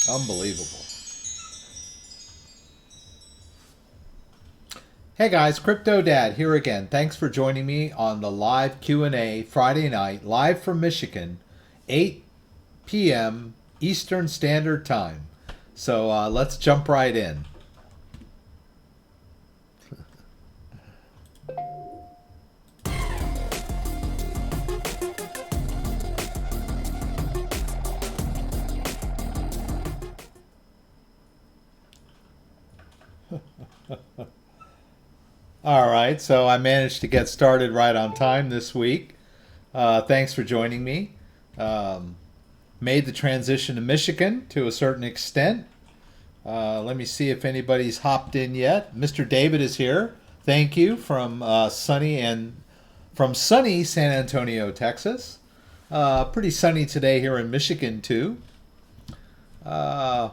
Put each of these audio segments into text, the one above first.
Unbelievable. Hey guys, CryptoDad here again. Thanks for joining me on the live Q&A Friday night, live from Michigan, 8 p.m. Eastern Standard Time. So let's jump right in. All right, so I managed to get started right on time this week. Thanks for joining me. Um, Made the transition to Michigan to a certain extent. Let me see if anybody's hopped in yet. Mr. David is here. Thank you from sunny San Antonio, Texas. Pretty sunny today here in Michigan too. Uh,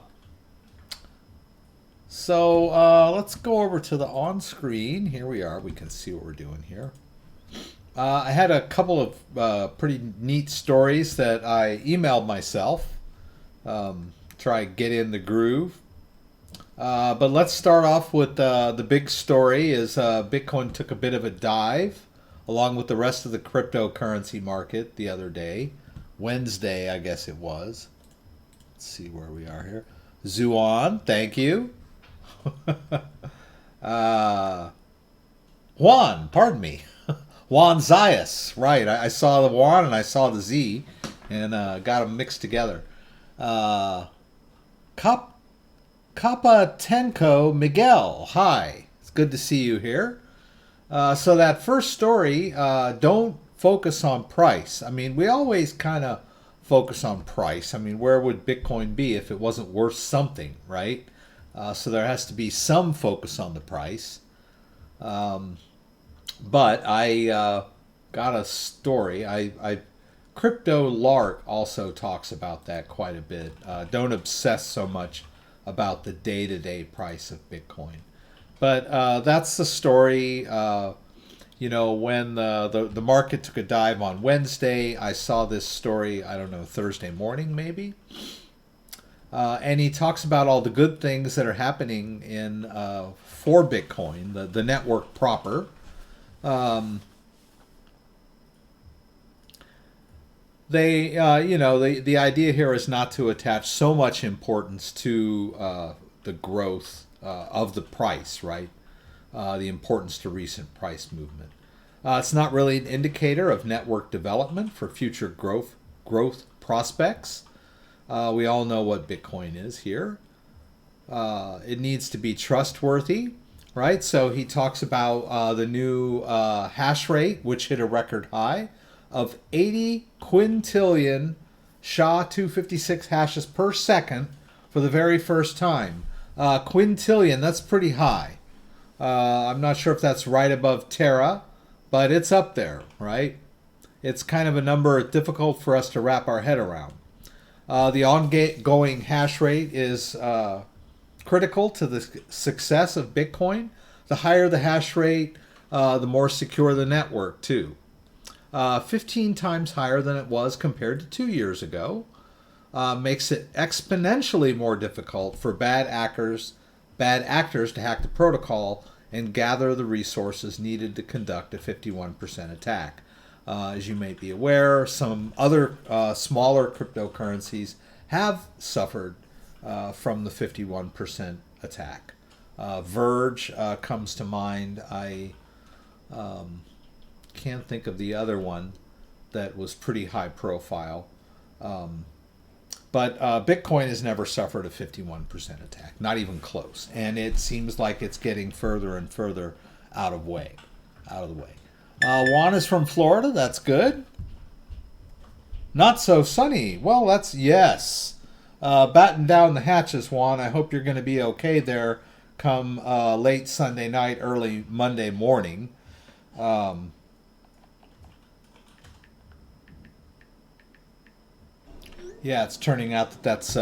let's go over to the on screen. Here we are. We can see what we're doing here. I had a couple of pretty neat stories that I emailed myself. Try to get in the groove. But let's start off with the big story is Bitcoin took a bit of a dive along with the rest of the cryptocurrency market the other day. Wednesday, I guess it was. Let's see where we are here. Zuan, thank you. uh, Juan, pardon me. Juan Zayas, right. I saw the Juan and I saw the Z and got them mixed together. Uh, Cop Kappa Tenko Miguel, hi. It's good to see you here. So that first story, don't focus on price. I mean, we always kind of focus on price. I mean, where would Bitcoin be if it wasn't worth something, right? So there has to be some focus on the price. Um, but I got a story. Crypto Lark also talks about that quite a bit. Don't obsess so much about the day-to-day price of Bitcoin. But that's the story. When the market took a dive on Wednesday, I saw this story, I don't know, Thursday morning maybe. And he talks about all the good things that are happening in for Bitcoin, the network proper. Um, the idea here is not to attach so much importance to the growth of the price, right? The importance to recent price movement. It's not really an indicator of network development for future growth prospects. We all know what Bitcoin is here. It needs to be trustworthy, right? So he talks about the new hash rate, which hit a record high of 80 quintillion SHA-256 hashes per second for the very first time. Quintillion, that's pretty high. I'm not sure if that's right above Terra, but it's up there, right? It's kind of a number difficult for us to wrap our head around. The ongoing hash rate is critical to the success of Bitcoin. The higher the hash rate, the more secure the network, too. 15 times higher than it was compared to 2 years ago. Makes it exponentially more difficult for bad actors to hack the protocol and gather the resources needed to conduct a 51% attack. As you may be aware, some other smaller cryptocurrencies have suffered from the 51% attack. Verge comes to mind. I can't think of the other one that was pretty high profile. But Bitcoin has never suffered a 51% attack, not even close. And it seems like it's getting further and further out of the way. Juan is from Florida. That's good. Not so sunny. Well, that's yes. Batten down the hatches, Juan. I hope you're going to be okay there come late Sunday night, early Monday morning. Um, yeah, it's turning out that that's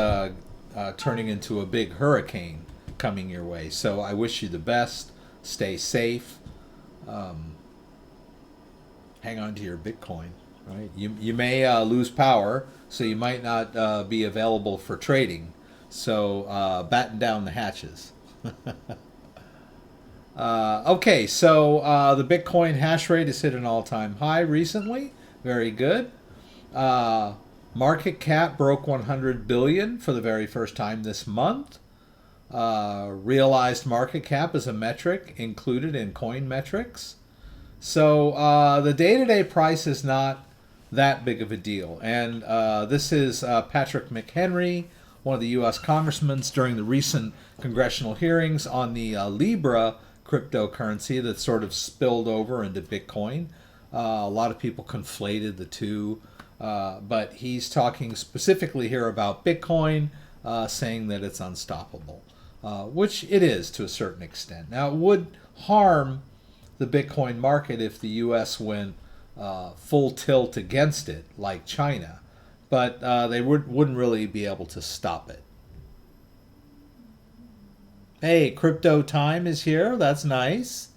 turning into a big hurricane coming your way. So I wish you the best. Stay safe. Um, Hang on to your Bitcoin. Right? You may lose power, so you might not be available for trading. So batten down the hatches. Okay, so the Bitcoin hash rate has hit an all-time high recently. Very good. Market cap broke 100 billion for the very first time this month. Realized market cap is a metric included in coin metrics. So the day-to-day price is not that big of a deal. And this is Patrick McHenry, one of the U.S. congressmen during the recent congressional hearings on the Libra cryptocurrency that sort of spilled over into Bitcoin. A lot of people conflated the two, but he's talking specifically here about Bitcoin, saying that it's unstoppable, which it is to a certain extent. Now, it would harm the Bitcoin market if the U.S. went full tilt against it, like China, but they wouldn't really be able to stop it. Hey, crypto time is here. That's nice.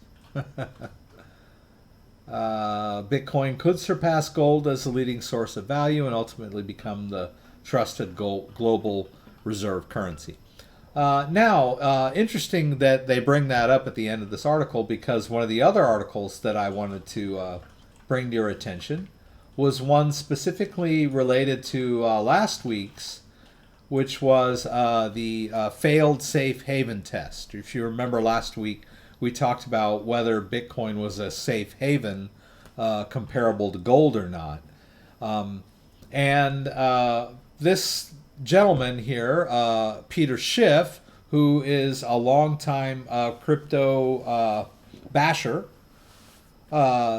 Bitcoin could surpass gold as the leading source of value and ultimately become the trusted global reserve currency. Interesting that they bring that up at the end of this article, because one of the other articles that I wanted to bring to your attention was one specifically related to last week's, which was the failed safe haven test. If you remember last week, we talked about whether Bitcoin was a safe haven comparable to gold or not. This gentleman here, Peter Schiff, who is a longtime crypto basher,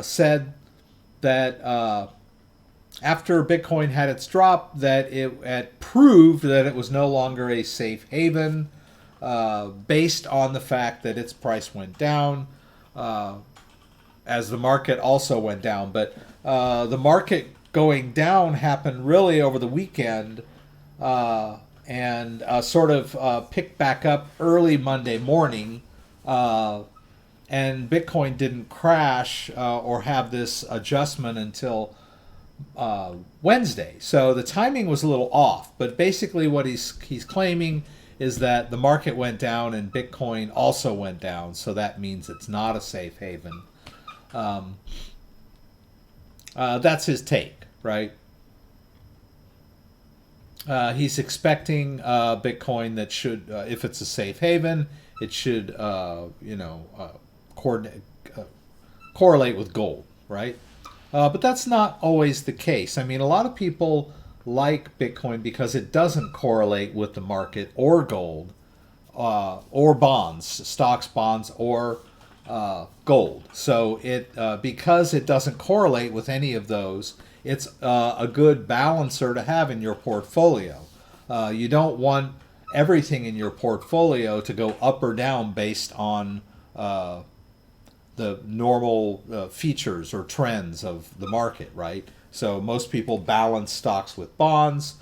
said that after Bitcoin had its drop, that it had proved that it was no longer a safe haven, based on the fact that its price went down, as the market also went down. But the market going down happened really over the weekend, and sort of picked back up early Monday morning, and Bitcoin didn't crash or have this adjustment until Wednesday. So the timing was a little off, but basically what he's claiming is that the market went down and Bitcoin also went down, so that means it's not a safe haven. That's his take, right? He's expecting Bitcoin that should, if it's a safe haven, it should, correlate with gold, right? But that's not always the case. I mean, a lot of people like Bitcoin because it doesn't correlate with the market or gold, or bonds, stocks, bonds, or gold. So because it doesn't correlate with any of those, it's a good balancer to have in your portfolio. You don't want everything in your portfolio to go up or down based on the normal features or trends of the market, right? So most people balance stocks with bonds.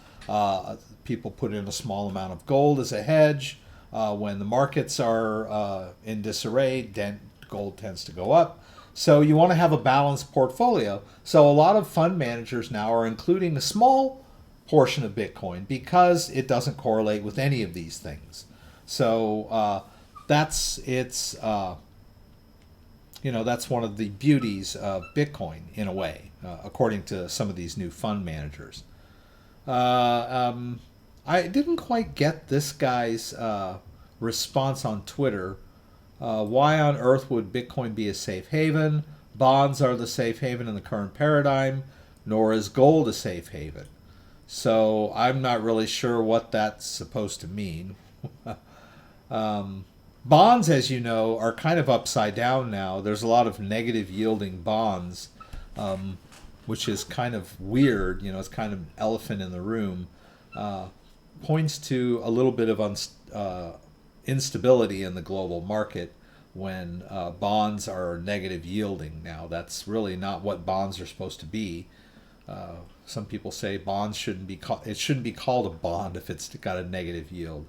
People put in a small amount of gold as a hedge. When the markets are in disarray, gold tends to go up. So you want to have a balanced portfolio. So a lot of fund managers now are including a small portion of Bitcoin because it doesn't correlate with any of these things. So that's one of the beauties of Bitcoin in a way, according to some of these new fund managers. I didn't quite get this guy's response on Twitter. Why on earth would Bitcoin be a safe haven? Bonds are the safe haven in the current paradigm, nor is gold a safe haven. So I'm not really sure what that's supposed to mean. Bonds, as you know, are kind of upside down now. There's a lot of negative yielding bonds, which is kind of weird. It's kind of an elephant in the room. Points to a little bit of instability in the global market when bonds are negative yielding. Now, that's really not what bonds are supposed to be. Some people say bonds shouldn't be called a bond if it's got a negative yield.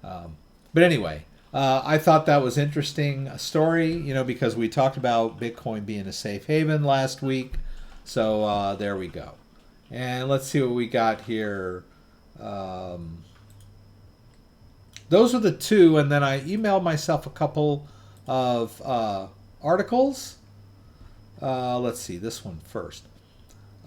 But anyway, I thought that was interesting story, because we talked about Bitcoin being a safe haven last week. So there we go. And let's see what we got here. those are the two, and then I emailed myself a couple of articles. Let's see, this one first.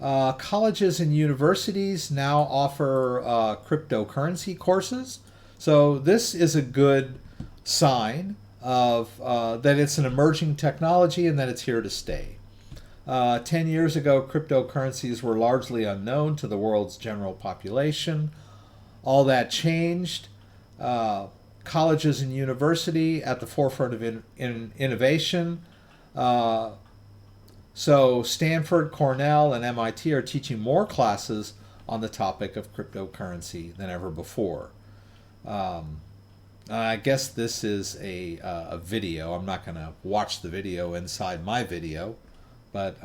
Colleges and universities now offer cryptocurrency courses. So this is a good sign of that it's an emerging technology and that it's here to stay. 10 years ago, cryptocurrencies were largely unknown to the world's general population. All that changed. Colleges and university at the forefront of innovation. So Stanford, Cornell, and MIT are teaching more classes on the topic of cryptocurrency than ever before. I guess this is a video. I'm not going to watch the video inside my video, but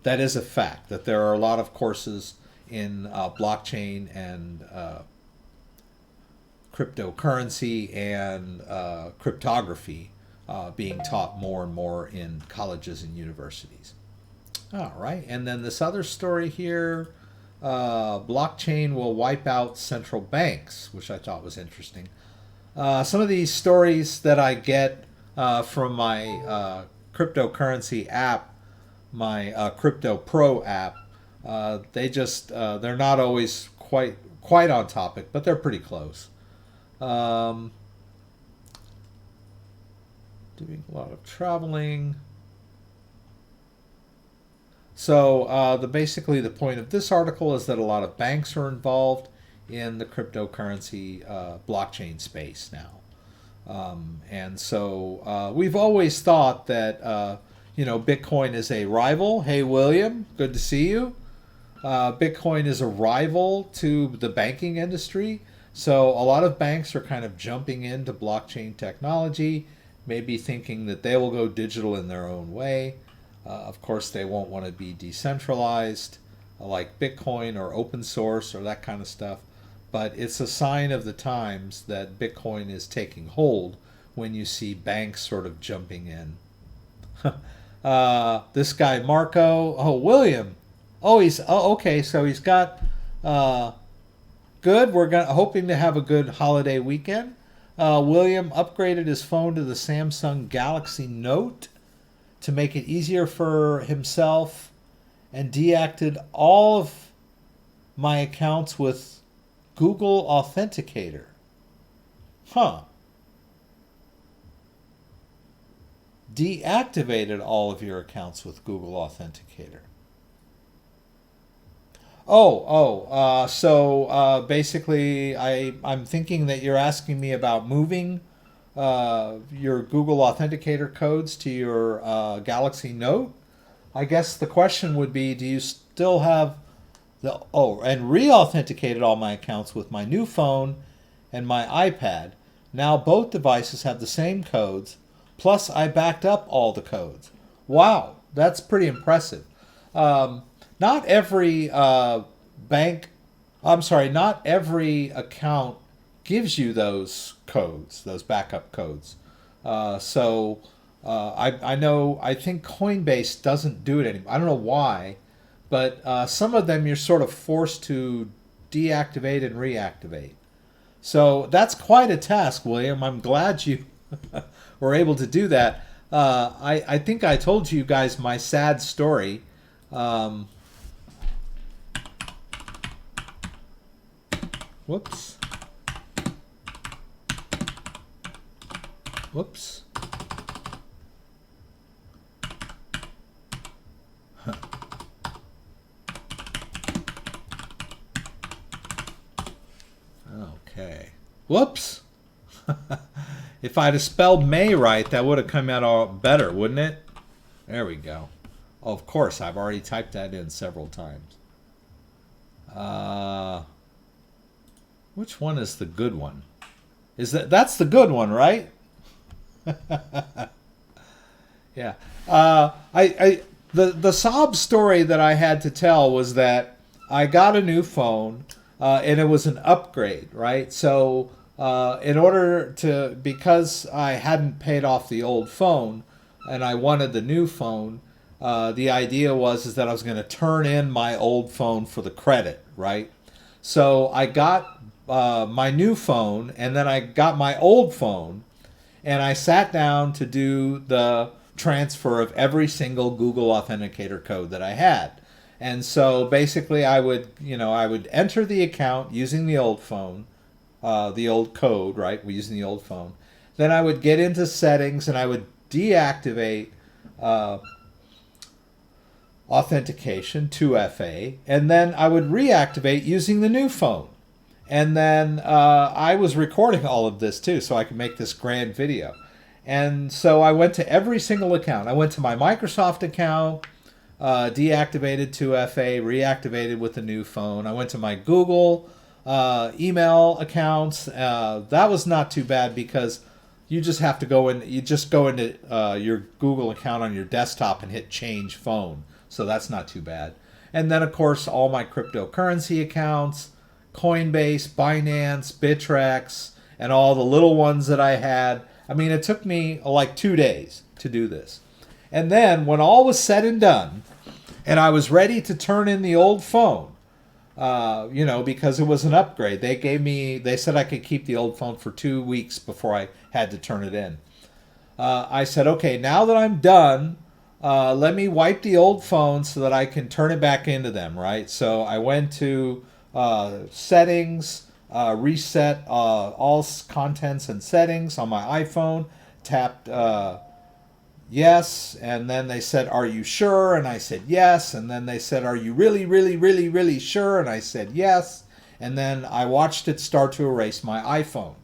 that is a fact, that there are a lot of courses in blockchain and cryptocurrency and cryptography being taught more and more in colleges and universities. All right, and then this other story here, blockchain will wipe out central banks, which I thought was interesting. Some of these stories that I get from my cryptocurrency app, my Crypto Pro app, they're not always quite on topic, but they're pretty close. Doing a lot of traveling. So basically the point of this article is that a lot of banks are involved in the cryptocurrency blockchain space now. And so we've always thought that Bitcoin is a rival. Hey, William, good to see you. Bitcoin is a rival to the banking industry. So a lot of banks are kind of jumping into blockchain technology, maybe thinking that they will go digital in their own way. Of course, they won't want to be decentralized like Bitcoin or open source or that kind of stuff. But it's a sign of the times that Bitcoin is taking hold when you see banks sort of jumping in. This guy, Marco, William. Okay, so he's got, good. We're hoping to have a good holiday weekend. William upgraded his phone to the Samsung Galaxy Note to make it easier for himself and deactivated all of my accounts with Google Authenticator. Deactivated all of your accounts with Google Authenticator. So basically I'm thinking that you're asking me about moving your Google Authenticator codes to your Galaxy Note. I guess the question would be, do you still have and re-authenticated all my accounts with my new phone and my iPad. Now both devices have the same codes, plus I backed up all the codes. Wow, that's pretty impressive. Not every not every account gives you those codes, those backup codes. I think Coinbase doesn't do it anymore. I don't know why, but some of them you're sort of forced to deactivate and reactivate. So that's quite a task, William. I'm glad you were able to do that. I think I told you guys my sad story. Whoops. Okay. Whoops. If I'd have spelled May right, that would have come out all better, wouldn't it? There we go. Oh, of course, I've already typed that in several times. Which one is the good one? That's the good one, right? Yeah. The sob story that I had to tell was that I got a new phone, and it was an upgrade, right? So because I hadn't paid off the old phone and I wanted the new phone, the idea was that I was going to turn in my old phone for the credit, right? So I got my new phone, and then I got my old phone, and I sat down to do the transfer of every single Google Authenticator code that I had. And so basically I would enter the account using the old phone, the old code, right? We're using the old phone. Then I would get into settings and I would deactivate authentication 2FA, and then I would reactivate using the new phone. And then I was recording all of this too, so I could make this grand video. And so I went to every single account. I went to my Microsoft account, deactivated 2FA, reactivated with the new phone. I went to my Google email accounts. That was not too bad because you just have to go in. You just go into your Google account on your desktop and hit change phone. So that's not too bad. And then, of course, all my cryptocurrency accounts, Coinbase, Binance, Bittrex, and all the little ones that I had. I mean, it took me like 2 days to do this. And then when all was said and done, and I was ready to turn in the old phone, because it was an upgrade. They said I could keep the old phone for 2 weeks before I had to turn it in. I said, okay, now that I'm done, let me wipe the old phone so that I can turn it back into them, right? So I went to settings, reset all contents and settings on my iPhone, tapped yes, and then they said, are you sure? And I said yes, and then they said, are you really, really, really, really sure? And I said yes, and then I watched it start to erase my iPhone.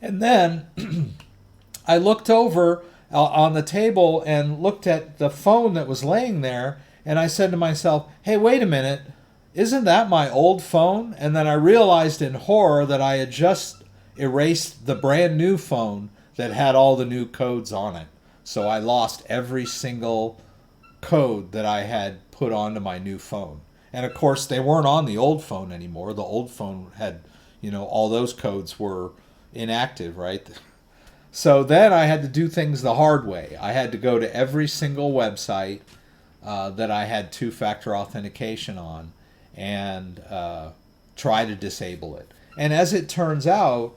And then I looked over on the table and looked at the phone that was laying there, and I said to myself, hey, wait a minute, isn't that my old phone? And then I realized in horror that I had just erased the brand new phone that had all the new codes on it. So I lost every single code that I had put onto my new phone. And of course, they weren't on the old phone anymore. The old phone had, all those codes were inactive, right? So then I had to do things the hard way. I had to go to every single website that I had two-factor authentication on and try to disable it. And as it turns out,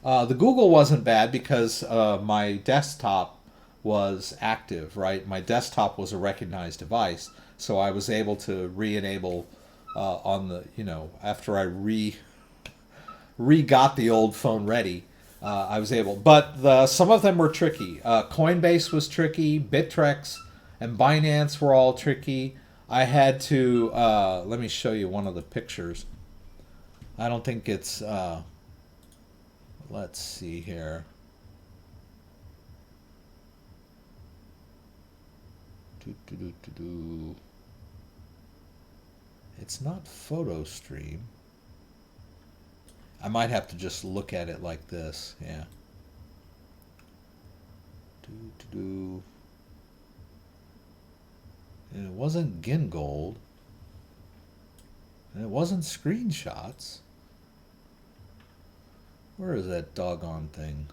the Google wasn't bad because my desktop was active, right? My desktop was a recognized device, so I was able to re-enable on the, after I re-got the old phone ready, I was able. But some of them were tricky. Coinbase was tricky, Bittrex and Binance were all tricky. I had to, let me show you one of the pictures. I don't think it's, let's see here. It's not photo stream. I might have to just look at it like this. Yeah. And it wasn't Gingold. And it wasn't screenshots. Where is that doggone thing?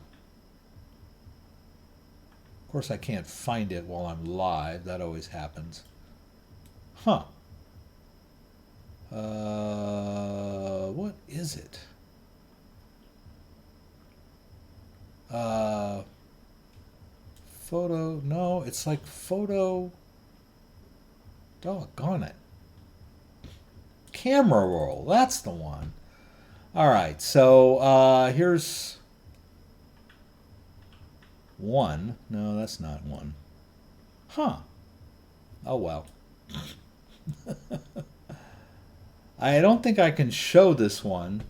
Of course, I can't find it while I'm live. That always happens. Huh. What is it? Photo. No, it's like photo. Doggone it. Camera roll. That's the one. All right. So here's one. No, that's not one. Huh. Oh, well. I don't think I can show this one.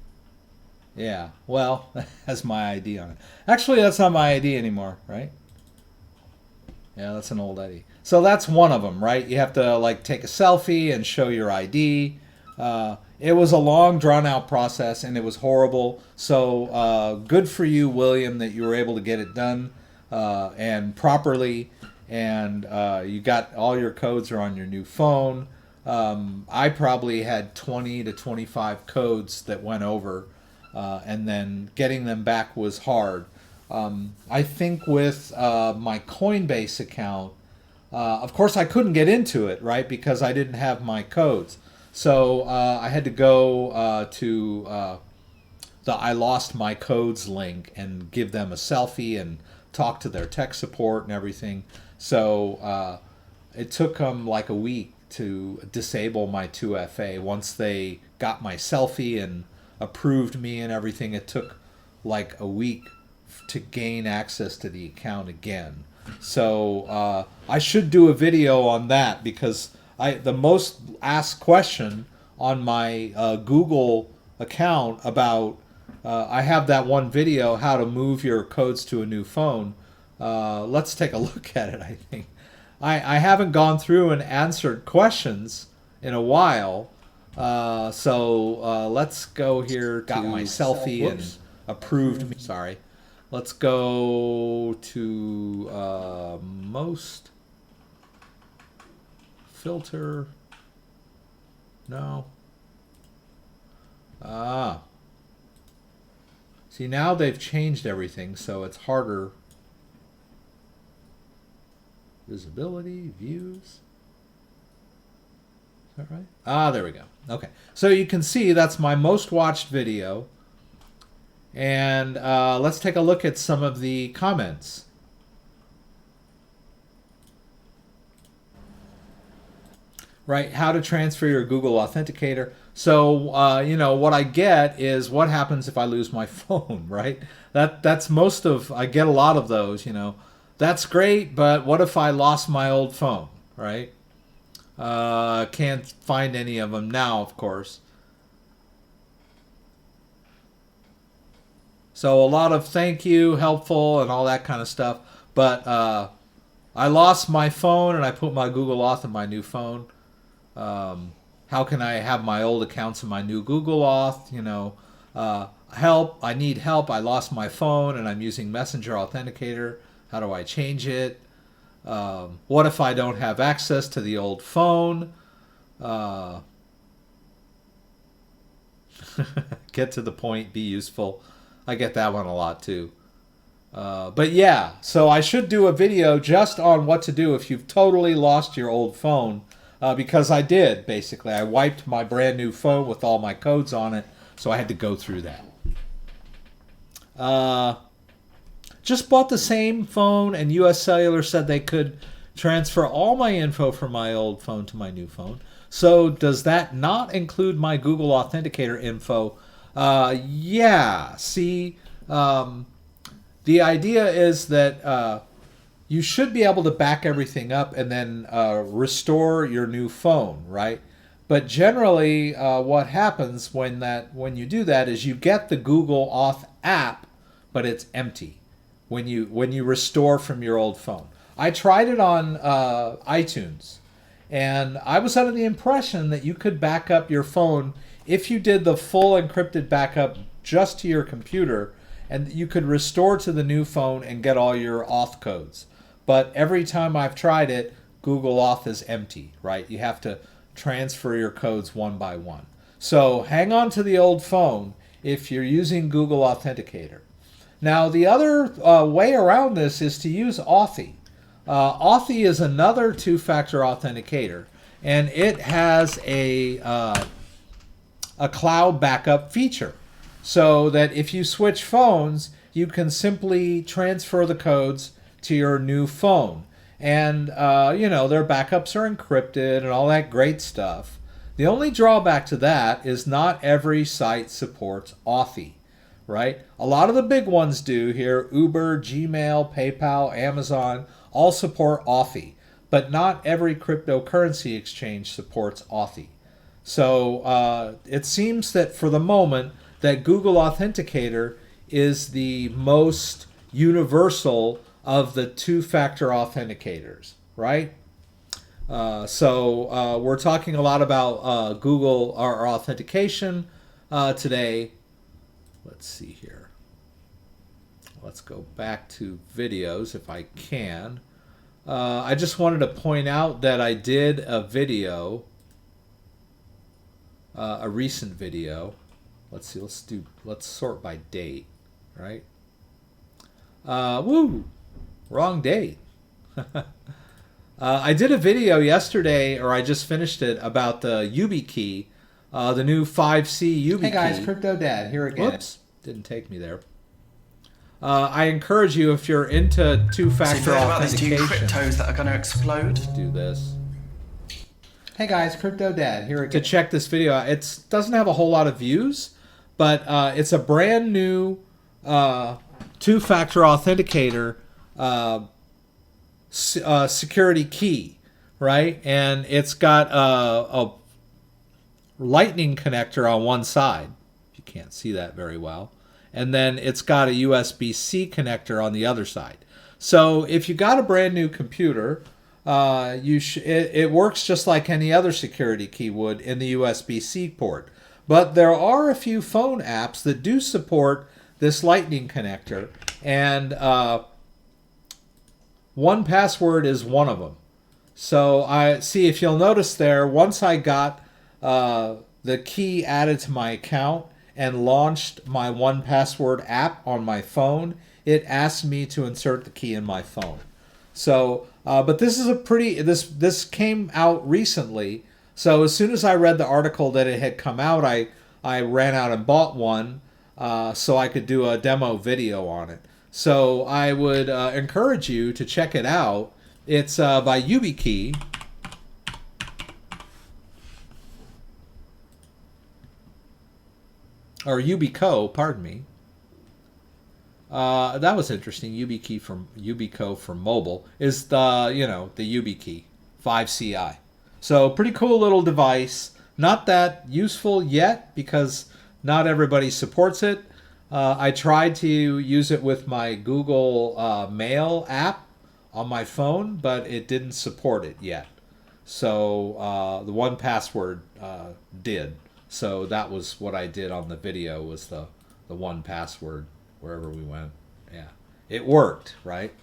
Yeah, well, that has my ID on it. Actually, that's not my ID anymore, right? Yeah, that's an old ID. So that's one of them, right? You have to like take a selfie and show your ID. It was a long, drawn-out process, and it was horrible. So good for you, William, that you were able to get it done and properly. And you got all your codes are on your new phone. I probably had 20 to 25 codes that went over, and then getting them back was hard. I think with my Coinbase account, of course I couldn't get into it, right, because I didn't have my codes. So I had to go to the I lost my codes link and give them a selfie and talk to their tech support and everything. So it took them like a week to disable my 2FA. Once they got my selfie and approved me and everything, it took like a week to gain access to the account again. So I should do a video on that, because the most asked question on my Google account about I have that one video, how to move your codes to a new phone. Let's take a look at it. I think I haven't gone through and answered questions in a while, so let's go here. Got my selfie and approved me. Sorry. Let's go to most filter. No. See, now they've changed everything, so it's harder. Visibility, views. Is that right? There we go. Okay. So you can see that's my most watched video. And let's take a look at some of the comments. Right, how to transfer your Google Authenticator. So, you know, what I get is what happens if I lose my phone, right? That's most of, I get a lot of those, you know. That's great, but what if I lost my old phone, right? Can't find any of them now, of course. So a lot of thank you, helpful, and all that kind of stuff. But I lost my phone and I put my Google Auth in my new phone. How can I have my old accounts in my new Google Auth? You know, help. I need help. I lost my phone and I'm using Messenger Authenticator. How do I change it? What if I don't have access to the old phone? Get to the point. Be useful. I get that one a lot too. But yeah, so I should do a video just on what to do if you've totally lost your old phone. Because I did, basically. I wiped my brand new phone with all my codes on it, so I had to go through that. Just bought the same phone, and US Cellular said they could transfer all my info from my old phone to my new phone. So does that not include my Google Authenticator info? Yeah, see, the idea is that you should be able to back everything up and then restore your new phone, right? But generally, what happens when you do that is you get the Google Auth app, but it's empty when you restore from your old phone. I tried it on iTunes, and I was under the impression that you could back up your phone if you did the full encrypted backup just to your computer, and you could restore to the new phone and get all your auth codes. But every time I've tried it, Google Auth is empty, right? You have to transfer your codes one by one. So hang on to the old phone if you're using Google Authenticator. Now, the other way around this is to use Authy. Authy is another two-factor authenticator, and it has a cloud backup feature, so that if you switch phones, you can simply transfer the codes to your new phone. And, you know, their backups are encrypted and all that great stuff. The only drawback to that is not every site supports Authy, right? A lot of the big ones do here. Uber, Gmail, PayPal, Amazon all support Authy, but not every cryptocurrency exchange supports Authy. So it seems that for the moment that Google Authenticator is the most universal of the two-factor authenticators, right? So we're talking a lot about Google or authentication today. Let's see here. Let's go back to videos if I can. I just wanted to point out that I did a video, a recent video. Let's see, let's sort by date, right? Wrong date. I did a video yesterday, or I just finished it, about the YubiKey, the new 5C YubiKey. Hey guys, CryptoDad here again. Whoops. Didn't take me there. I encourage you, if you're into two-factor authentication, cryptos that are going to explode. Do this. Hey guys, CryptoDad here again. To check this video out. It doesn't have a whole lot of views, but it's a brand new two-factor authenticator security key, right? And it's got a lightning connector on one side. You can't see that very well. And then it's got a USB-C connector on the other side. So if you got a brand new computer, it works just like any other security key would in the USB-C port. But there are a few phone apps that do support this lightning connector, and 1Password is one of them. So I see, if you'll notice there, once I got the key added to my account and launched my 1Password app on my phone, it asked me to insert the key in my phone. So, but this is a pretty, this came out recently. So as soon as I read the article that it had come out, I ran out and bought one so I could do a demo video on it. So I would encourage you to check it out. It's by YubiKey. Or Yubico, pardon me. That was interesting. YubiKey from Yubico for mobile is the YubiKey 5CI. So pretty cool little device. Not that useful yet because not everybody supports it. I tried to use it with my Google Mail app on my phone, but it didn't support it yet. So the 1Password did. So that was what I did on the video, was the 1Password wherever we went. Yeah, it worked, right?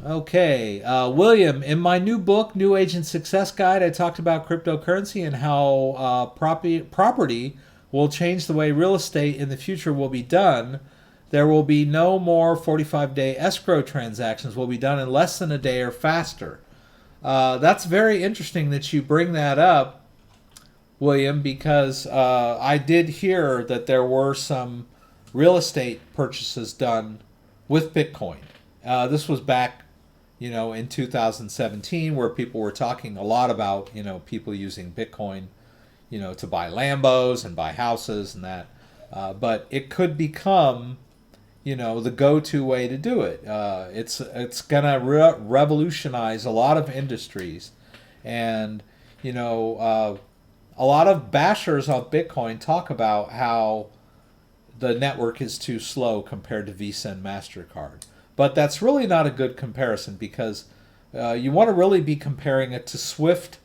Okay, William, in my new book, New Agent Success Guide, I talked about cryptocurrency and how property will change the way real estate in the future will be done. There will be no more 45-day escrow transactions. Will be done in less than a day or faster. That's very interesting that you bring that up, William, because I did hear that there were some real estate purchases done with Bitcoin. This was back, in 2017, where people were talking a lot about, people using Bitcoin, to buy Lambos and buy houses and that. But it could become, the go-to way to do it. It's going to revolutionize a lot of industries. And, a lot of bashers of Bitcoin talk about how the network is too slow compared to Visa and MasterCard. But that's really not a good comparison, because you want to really be comparing it to SWIFT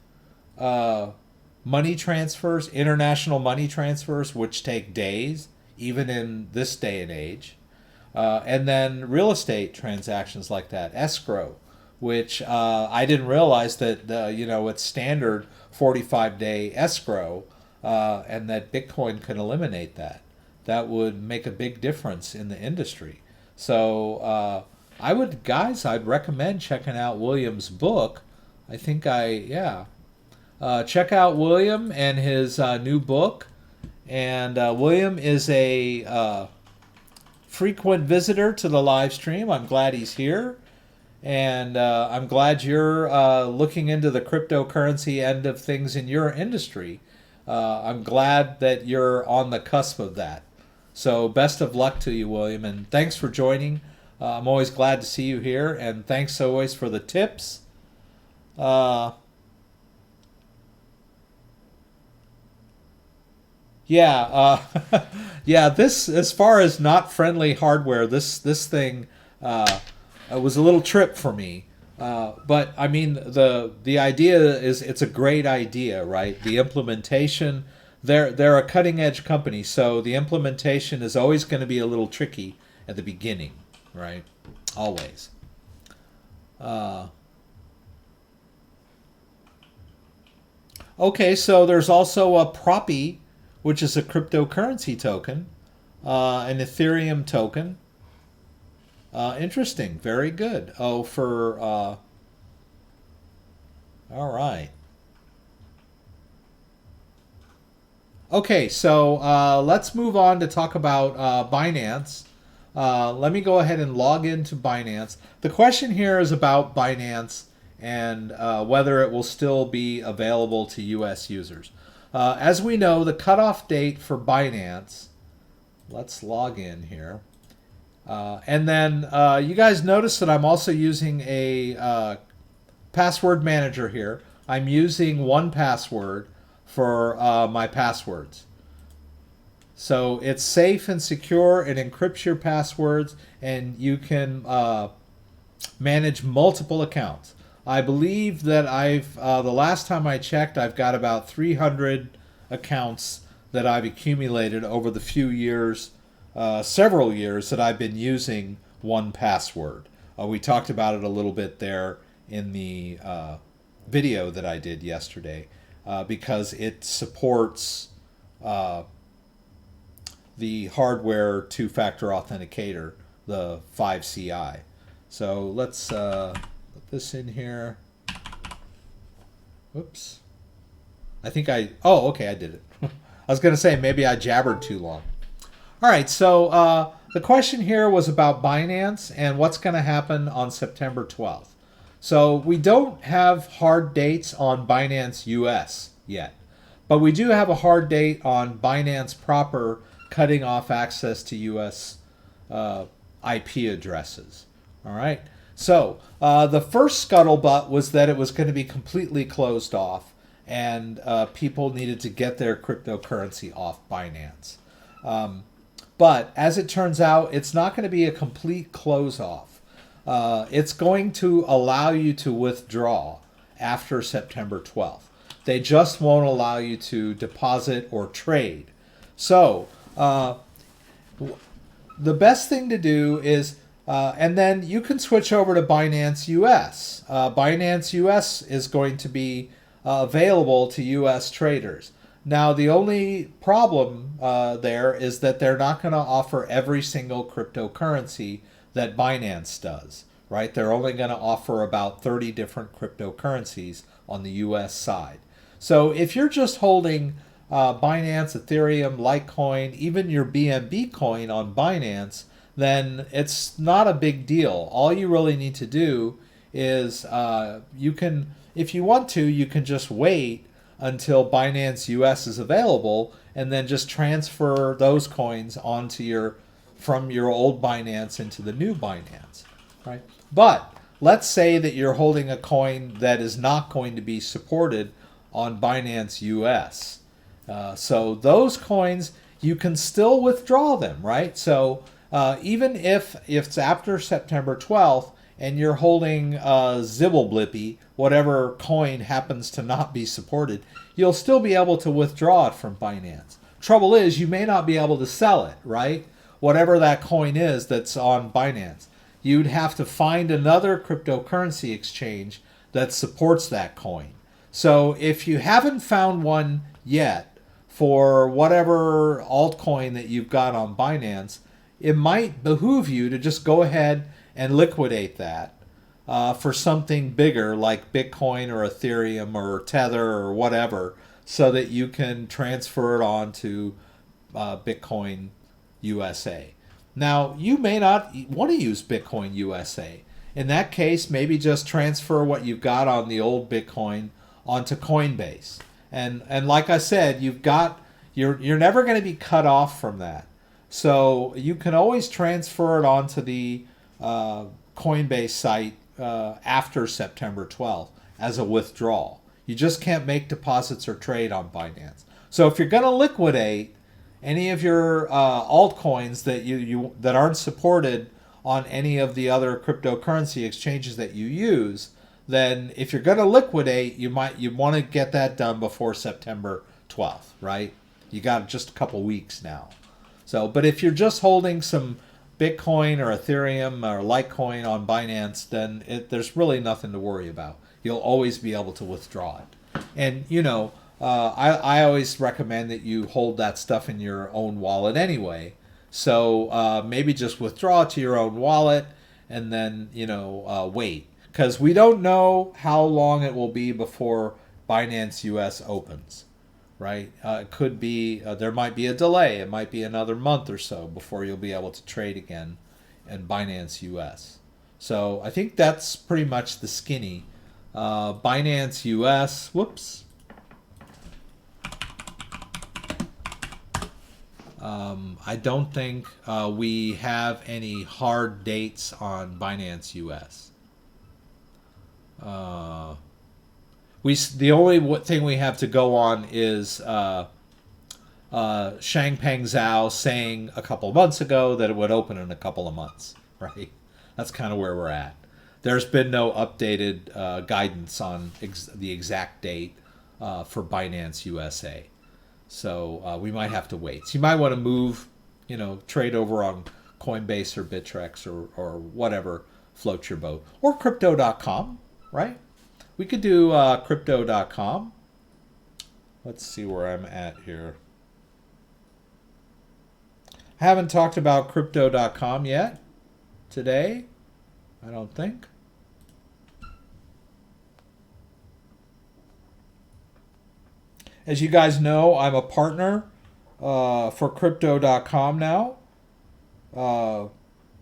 money transfers, international money transfers, which take days, even in this day and age. And then real estate transactions like that, escrow, which I didn't realize that it's standard 45-day escrow, and that Bitcoin can eliminate that. That would make a big difference in the industry. So I'd recommend checking out William's book. I think check out William and his new book. And William is a frequent visitor to the live stream. I'm glad he's here. And I'm glad you're looking into the cryptocurrency end of things in your industry. I'm glad that you're on the cusp of that. So best of luck to you, William, and thanks for joining. I'm always glad to see you here, and thanks always for the tips. This, as far as not friendly hardware, this thing was a little trip for me. But I mean, the idea is, it's a great idea, right? The implementation, they're a cutting edge company, so the implementation is always going to be a little tricky at the beginning, right? Always. Okay, so there's also a Proppy, which is a cryptocurrency token, an Ethereum token. Interesting. Very good. Oh, all right. Okay, so let's move on to talk about Binance. Let me go ahead and log into Binance. The question here is about Binance and whether it will still be available to U.S. users. As we know, the cutoff date for Binance, let's log in here. And then you guys notice that I'm also using a password manager here. I'm using 1Password for my passwords. So it's safe and secure. It encrypts your passwords, and you can manage multiple accounts. I believe that the last time I checked, I've got about 300 accounts that I've accumulated over the few years, several years that I've been using 1Password. We talked about it a little bit there in the video that I did yesterday because it supports the hardware two-factor authenticator, the 5CI. So let's put this in here. Whoops. Oh, okay, I did it. I was going to say maybe I jabbered too long. All right, so the question here was about Binance and what's going to happen on September 12th. So we don't have hard dates on Binance US yet, but we do have a hard date on Binance proper cutting off access to US IP addresses. All right. So the first scuttlebutt was that it was going to be completely closed off and people needed to get their cryptocurrency off Binance. But as it turns out, it's not going to be a complete close off. It's going to allow you to withdraw after September 12th. They just won't allow you to deposit or trade. So the best thing to do is, and then you can switch over to Binance US. Binance US is going to be available to US traders. Now, the only problem there is that they're not going to offer every single cryptocurrency that Binance does, right? They're only going to offer about 30 different cryptocurrencies on the US side. So if you're just holding Binance, Ethereum, Litecoin, even your BNB coin on Binance, then it's not a big deal. All you really need to do is you can, if you want to, you can just wait until Binance US is available and then just transfer those coins onto from your old Binance into the new Binance, right? But let's say that you're holding a coin that is not going to be supported on Binance US. So those coins, you can still withdraw them, right? So even if it's after September 12th and you're holding Zibbleblippy, whatever coin happens to not be supported, you'll still be able to withdraw it from Binance. Trouble is, you may not be able to sell it, right? Whatever that coin is that's on Binance. You'd have to find another cryptocurrency exchange that supports that coin. So if you haven't found one yet for whatever altcoin that you've got on Binance, it might behoove you to just go ahead and liquidate that for something bigger like Bitcoin or Ethereum or Tether or whatever, so that you can transfer it on to Bitcoin USA. Now, you may not want to use Bitcoin USA. In that case, maybe just transfer what you've got on the old Bitcoin onto Coinbase. And like I said, you're never going to be cut off from that. So you can always transfer it onto the Coinbase site after September 12th as a withdrawal. You just can't make deposits or trade on Binance. So if you're going to liquidate any of your altcoins that aren't supported on any of the other cryptocurrency exchanges that you use, then if you're going to liquidate, you want to get that done before September 12th, right? You got just a couple weeks now. So, but if you're just holding some Bitcoin or Ethereum or Litecoin on Binance, then there's really nothing to worry about. You'll always be able to withdraw it. And, I always recommend that you hold that stuff in your own wallet anyway. So maybe just withdraw it to your own wallet and then, wait. Because we don't know how long it will be before Binance US opens, right? It could be, there might be a delay. It might be another month or so before you'll be able to trade again in Binance US. So I think that's pretty much the skinny. Binance US, whoops. I don't think we have any hard dates on Binance US. The only thing we have to go on is Shangpeng Zhao saying a couple of months ago that it would open in a couple of months, right? That's kind of where we're at. There's been no updated guidance on the exact date for Binance USA. So we might have to wait. So you might want to move, trade over on Coinbase or Bittrex or whatever floats your boat. Or Crypto.com, right? We could do Crypto.com. Let's see where I'm at here. I haven't talked about Crypto.com yet today, I don't think. As you guys know, I'm a partner for Crypto.com now.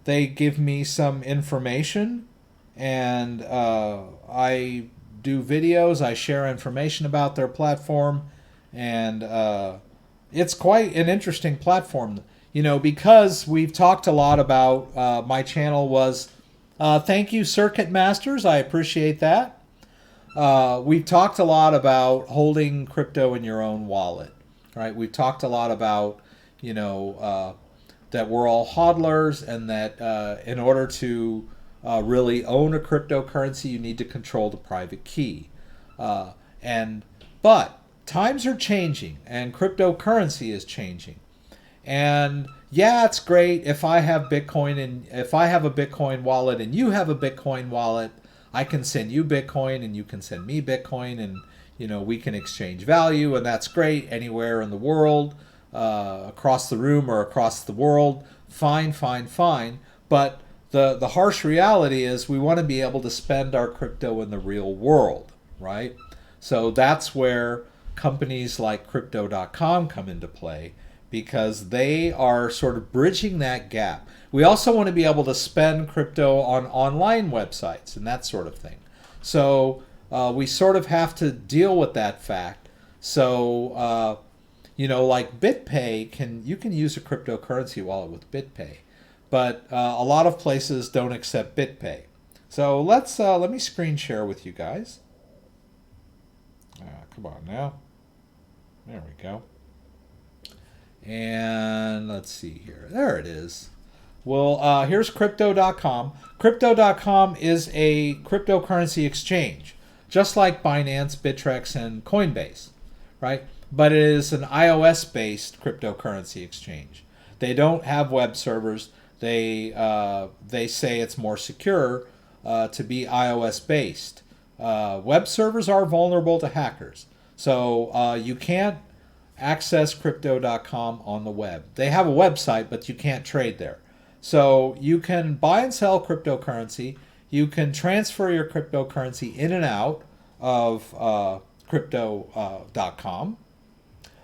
They give me some information, and I do videos. I share information about their platform, and it's quite an interesting platform. Because we've talked a lot about my channel was, thank you, Circuit Masters. I appreciate that. We've talked a lot about holding crypto in your own wallet, right? We've talked a lot about, that we're all hodlers, and that in order to really own a cryptocurrency, you need to control the private key. But times are changing, and cryptocurrency is changing. And yeah, it's great if I have Bitcoin, and if I have a Bitcoin wallet and you have a Bitcoin wallet, I can send you Bitcoin and you can send me Bitcoin, and we can exchange value, and that's great anywhere in the world, across the room or across the world. Fine. But the harsh reality is we want to be able to spend our crypto in the real world, right? So that's where companies like Crypto.com come into play, because they are sort of bridging that gap. We also want to be able to spend crypto on online websites and that sort of thing. So we sort of have to deal with that fact. So, like BitPay, you can use a cryptocurrency wallet with BitPay, but a lot of places don't accept BitPay. So let me screen share with you guys. Come on now. There we go. And let's see here. There it is. Well, here's Crypto.com. Crypto.com is a cryptocurrency exchange, just like Binance, Bittrex, and Coinbase, right? But it is an iOS-based cryptocurrency exchange. They don't have web servers. They say it's more secure to be iOS-based. Web servers are vulnerable to hackers, so you can't access Crypto.com on the web. They have a website, but you can't trade there. So you can buy and sell cryptocurrency. You can transfer your cryptocurrency in and out of Crypto.com.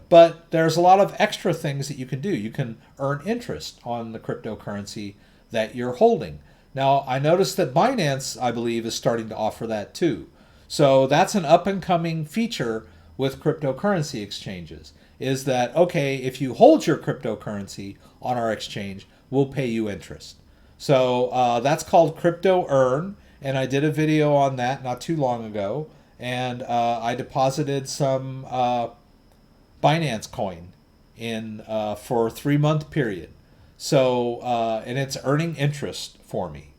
But there's a lot of extra things that you can do. You can earn interest on the cryptocurrency that you're holding. Now, I noticed that Binance, I believe, is starting to offer that too. So that's an up-and-coming feature with cryptocurrency exchanges, is that, okay, if you hold your cryptocurrency on our exchange, we'll pay you interest. So that's called Crypto Earn, and I did a video on that not too long ago, and I deposited some Binance coin in for a 3-month period. So and it's earning interest for me.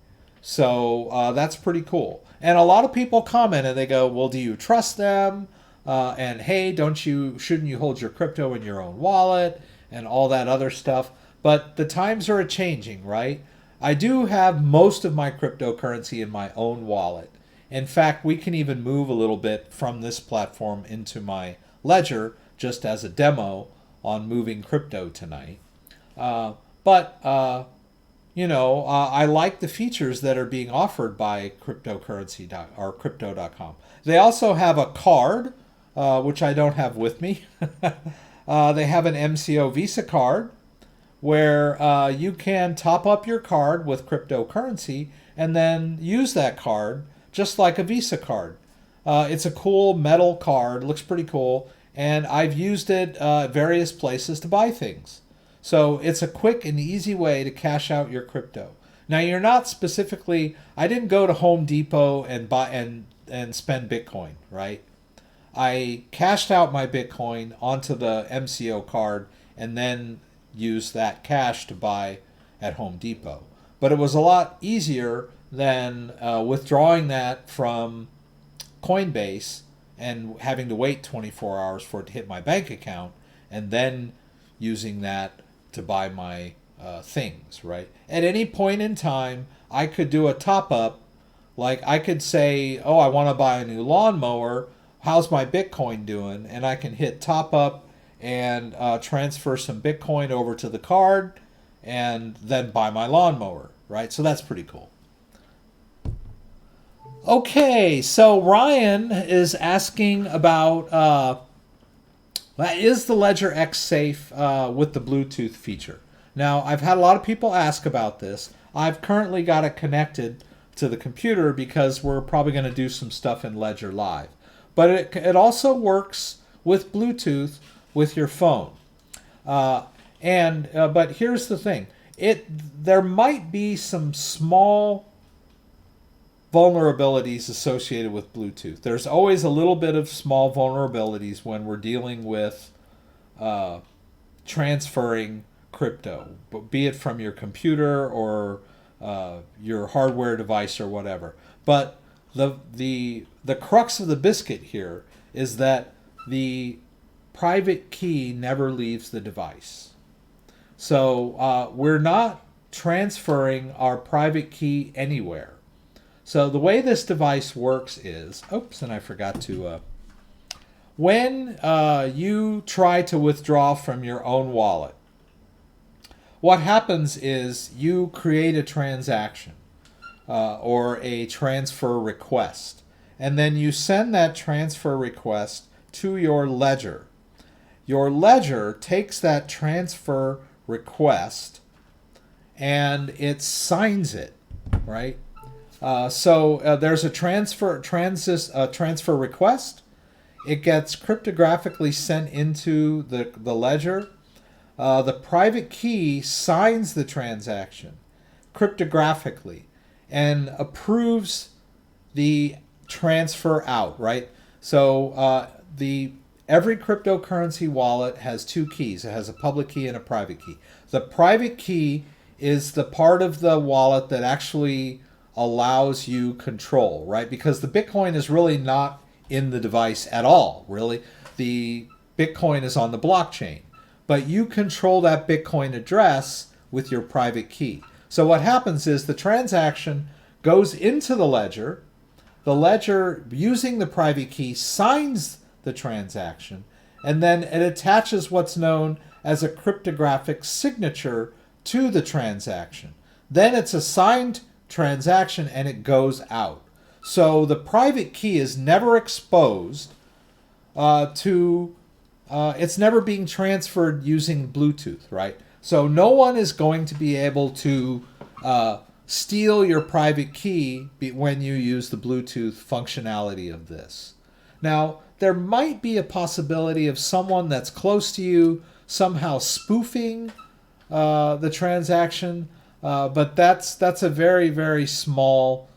So that's pretty cool. And a lot of people comment and they go, well, do you trust them? And hey, shouldn't you hold your crypto in your own wallet and all that other stuff? But the times are changing, right? I do have most of my cryptocurrency in my own wallet. In fact, we can even move a little bit from this platform into my Ledger just as a demo on moving crypto tonight. I like the features that are being offered by cryptocurrency or Crypto.com. They also have a card which I don't have with me. They have an MCO Visa card where you can top up your card with cryptocurrency and then use that card just like a Visa card. It's a cool metal card, looks pretty cool, and I've used it at various places to buy things. So it's a quick and easy way to cash out your crypto. Now you're not specifically, I didn't go to Home Depot and buy and spend Bitcoin, right? I cashed out my Bitcoin onto the MCO card and then used that cash to buy at Home Depot. But it was a lot easier than withdrawing that from Coinbase and having to wait 24 hours for it to hit my bank account and then using that to buy my things, right? At any point in time, I could do a top up. Like I could say, oh, I want to buy a new lawnmower. How's my Bitcoin doing? And I can hit top up and transfer some Bitcoin over to the card and then buy my lawnmower, right? So that's pretty cool. Okay, so Ryan is asking about is the Ledger X safe with the Bluetooth feature? Now, I've had a lot of people ask about this. I've currently got it connected to the computer because we're probably going to do some stuff in Ledger Live. But it also works with Bluetooth with your phone. But here's the thing. There might be some small vulnerabilities associated with Bluetooth. There's always a little bit of small vulnerabilities when we're dealing with transferring crypto, be it from your computer or your hardware device or whatever. But the crux of the biscuit here is that the private key never leaves the device. So we're not transferring our private key anywhere. So the way this device works is, and I forgot to, when you try to withdraw from your own wallet, what happens is you create a transaction or a transfer request, and then you send that transfer request to your ledger. Your ledger takes that transfer request and it signs it, right? So there's a transfer request. It gets cryptographically sent into the ledger. The private key signs the transaction cryptographically and approves the transfer out, right? So every cryptocurrency wallet has two keys. It has a public key and a private key. The private key is the part of the wallet that actually allows you control, right? Because the Bitcoin is really not in the device at all, really. The Bitcoin is on the blockchain. But you control that Bitcoin address with your private key. So what happens is the transaction goes into the ledger. The ledger, using the private key, signs the transaction, and then it attaches what's known as a cryptographic signature to the transaction. Then it's a signed transaction and it goes out. So the private key is never exposed it's never being transferred using Bluetooth, right? So no one is going to be able to steal your private key when you use the Bluetooth functionality of this. Now, there might be a possibility of someone that's close to you somehow spoofing the transaction, but that's a very, very small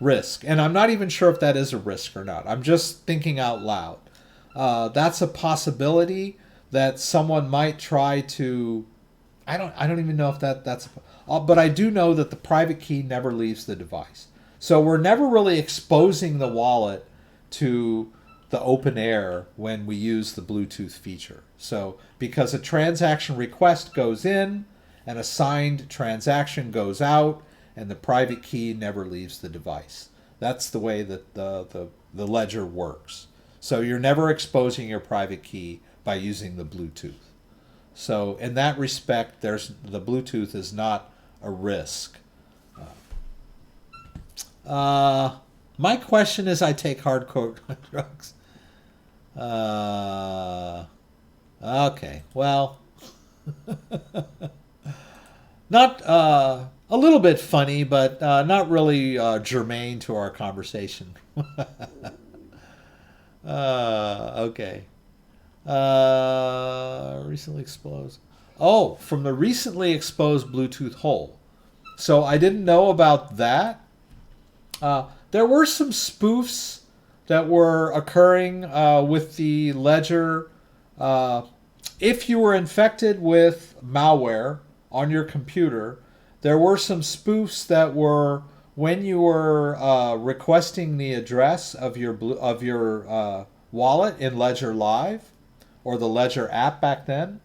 risk. And I'm not even sure if that is a risk or not. I'm just thinking out loud. That's a possibility that someone might try to. I don't even know if that's. But I do know that the private key never leaves the device. So we're never really exposing the wallet to the open air when we use the Bluetooth feature. So because a transaction request goes in, and a signed transaction goes out, and the private key never leaves the device. That's the way that the ledger works. So you're never exposing your private key by using the Bluetooth. So in that respect, the Bluetooth is not a risk. My question is, I take hardcore drugs. Okay, well, not a little bit funny, but not really germane to our conversation. Okay. Recently exposed. Oh, from the recently exposed Bluetooth hole. So I didn't know about that. There were some spoofs that were occurring with the Ledger. If you were infected with malware on your computer, there were some spoofs that were when you were requesting the address of your wallet in Ledger Live or the Ledger app back then.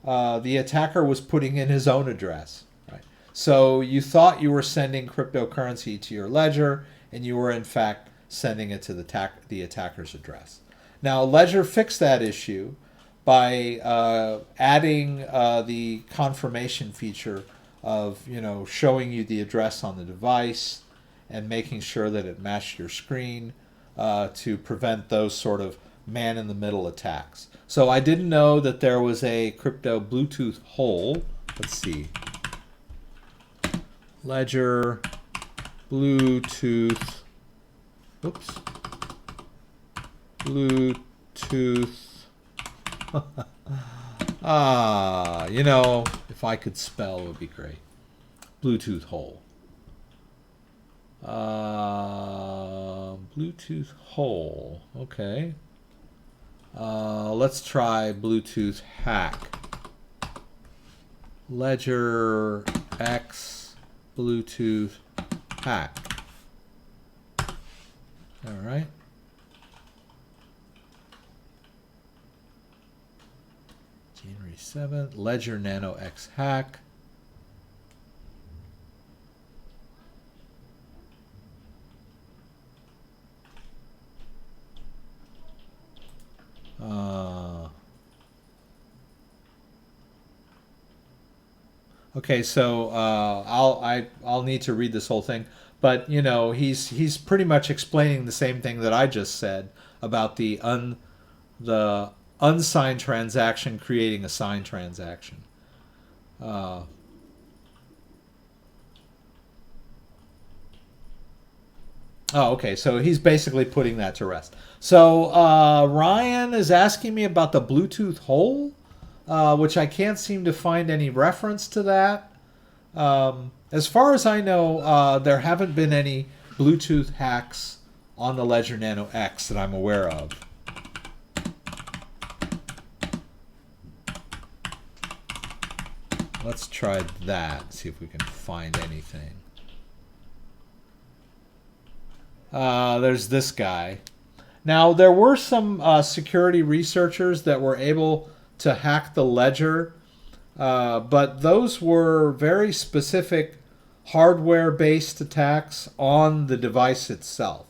The attacker was putting in his own address. Right? So you thought you were sending cryptocurrency to your ledger, and you were in fact sending it to the attacker's address. Now Ledger fixed that issue by adding the confirmation feature of showing you the address on the device and making sure that it matched your screen to prevent those sort of man-in-the-middle attacks. So I didn't know that there was a crypto Bluetooth hole. Let's see. Ledger Bluetooth. Oops. Bluetooth. If I could spell, it would be great. Bluetooth hole. Bluetooth hole. Okay. Let's try Bluetooth hack. Ledger X Bluetooth hack. All right. January 7th. Ledger Nano X hack. Okay, so I'll need to read this whole thing, but he's pretty much explaining the same thing that I just said about the unsigned transaction creating a signed transaction. Okay, so he's basically putting that to rest. So Ryan is asking me about the Bluetooth hole, which I can't seem to find any reference to that. As far as I know, there haven't been any Bluetooth hacks on the Ledger Nano X that I'm aware of. Let's try that, see if we can find anything. There's this guy. Now, there were some security researchers that were able to hack the Ledger, but those were very specific hardware-based attacks on the device itself.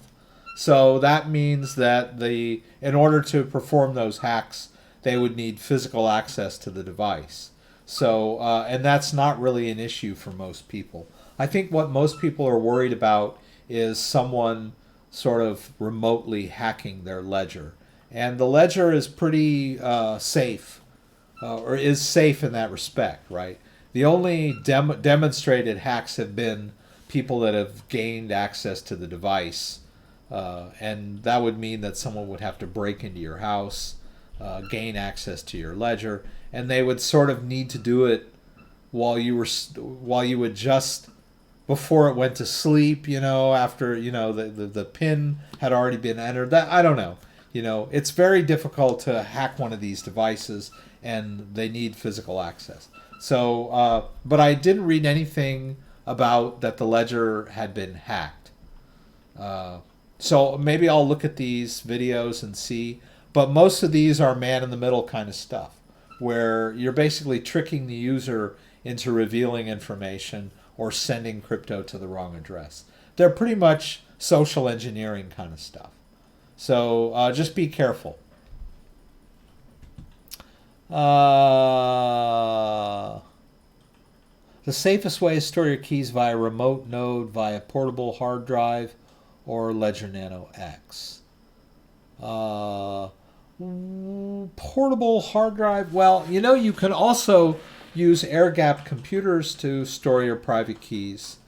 So that means that in order to perform those hacks, they would need physical access to the device. So, and that's not really an issue for most people. I think what most people are worried about is someone sort of remotely hacking their ledger. And the ledger is pretty safe, or is safe in that respect, right? The only demonstrated hacks have been people that have gained access to the device. And that would mean that someone would have to break into your house, gain access to your ledger, and they would sort of need to do it while you would just before it went to sleep, after the pin had already been entered. That I don't know. It's very difficult to hack one of these devices, and they need physical access. So, but I didn't read anything about that the ledger had been hacked. So maybe I'll look at these videos and see. But most of these are man-in-the-middle kind of stuff, where you're basically tricking the user into revealing information or sending crypto to the wrong address. They're pretty much social engineering kind of stuff. So just be careful. The safest way is store your keys via remote node, via portable hard drive, or Ledger Nano X. Portable hard drive. Well, you know, you can also use air-gapped computers to store your private keys,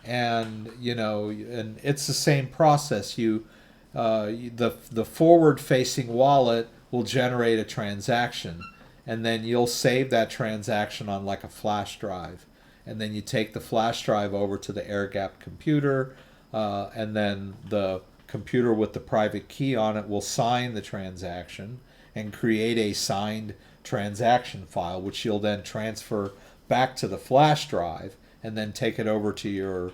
and you know, and it's the same process. The forward-facing wallet will generate a transaction, and then you'll save that transaction on like a flash drive, and then you take the flash drive over to the air-gapped computer, and then the computer with the private key on it will sign the transaction and create a signed transaction file, which you'll then transfer back to the flash drive and then take it over to your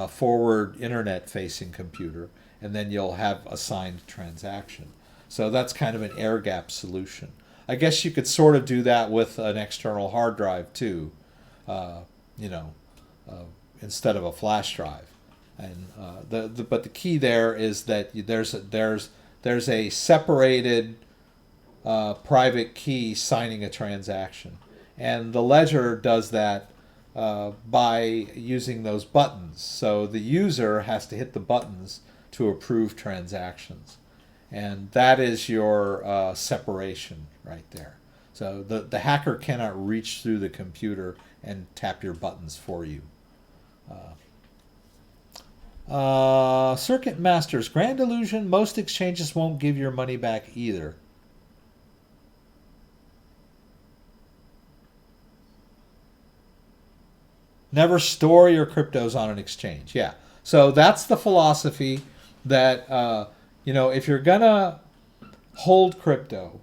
forward internet-facing computer, and then you'll have a signed transaction. So that's kind of an air-gap solution. I guess you could sort of do that with an external hard drive too, instead of a flash drive. And but the key there is that there's a separated private key signing a transaction, and the ledger does that by using those buttons. So the user has to hit the buttons to approve transactions, and that is your separation right there. So the hacker cannot reach through the computer and tap your buttons for you. Circuit Masters, Grand Illusion, most exchanges won't give your money back either. Never store your cryptos on an exchange. Yeah. So that's the philosophy that, if you're going to hold crypto,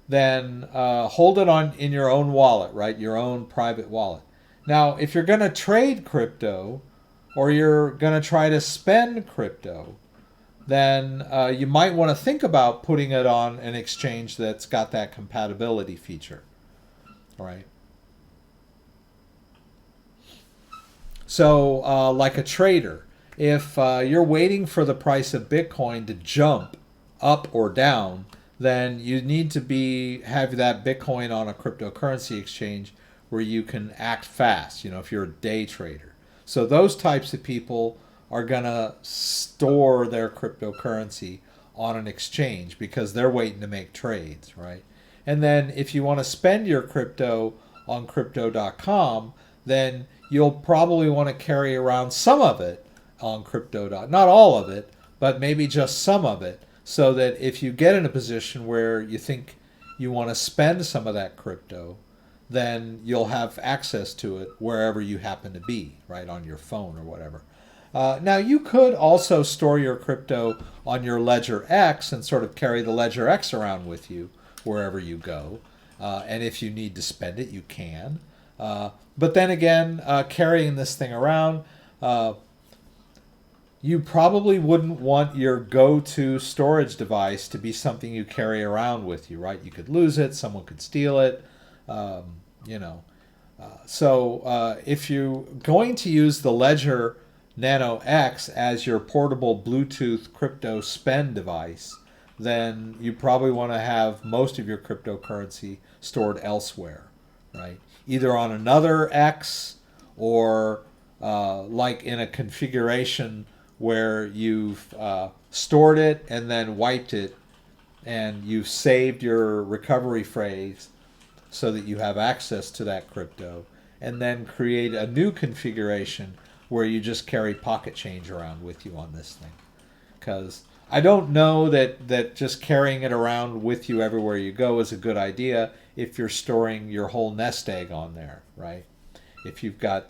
then hold it in your own wallet, right? Your own private wallet. Now, if you're going to trade crypto, or you're going to try to spend crypto, then you might want to think about putting it on an exchange that's got that compatibility feature. All right. So like a trader, if you're waiting for the price of Bitcoin to jump up or down, then you need to have that Bitcoin on a cryptocurrency exchange where you can act fast, if you're a day trader. So those types of people are going to store their cryptocurrency on an exchange because they're waiting to make trades, right? And then if you want to spend your crypto on crypto.com, then you'll probably want to carry around some of it on crypto.com. Not all of it, but maybe just some of it, so that if you get in a position where you think you want to spend some of that crypto, then you'll have access to it wherever you happen to be, right, on your phone or whatever. Now, you could also store your crypto on your Ledger X and sort of carry the Ledger X around with you wherever you go. And if you need to spend it, you can. But then again, carrying this thing around, you probably wouldn't want your go-to storage device to be something you carry around with you, right? You could lose it, someone could steal it. So if you're going to use the Ledger Nano X as your portable Bluetooth crypto spend device, then you probably want to have most of your cryptocurrency stored elsewhere, right? Either on another X or like in a configuration where you've stored it and then wiped it and you've saved your recovery phrase so that you have access to that crypto, and then create a new configuration where you just carry pocket change around with you on this thing. Because I don't know that just carrying it around with you everywhere you go is a good idea if you're storing your whole nest egg on there, right? If you've got,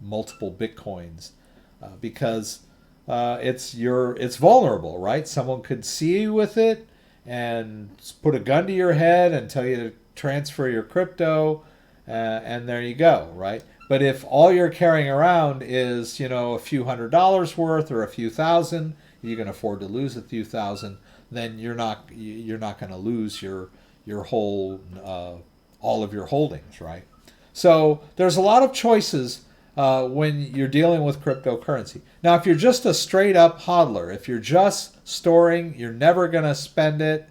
multiple Bitcoins, because it's vulnerable, right? Someone could see you with it and put a gun to your head and tell you to transfer your crypto, and there you go, right? But if all you're carrying around is, a few $100s worth or a few thousand, you can afford to lose a few thousand, then you're not going to lose your whole all of your holdings, right? So there's a lot of choices when you're dealing with cryptocurrency. Now, if you're just a straight up hodler, if you're just storing, you're never going to spend it,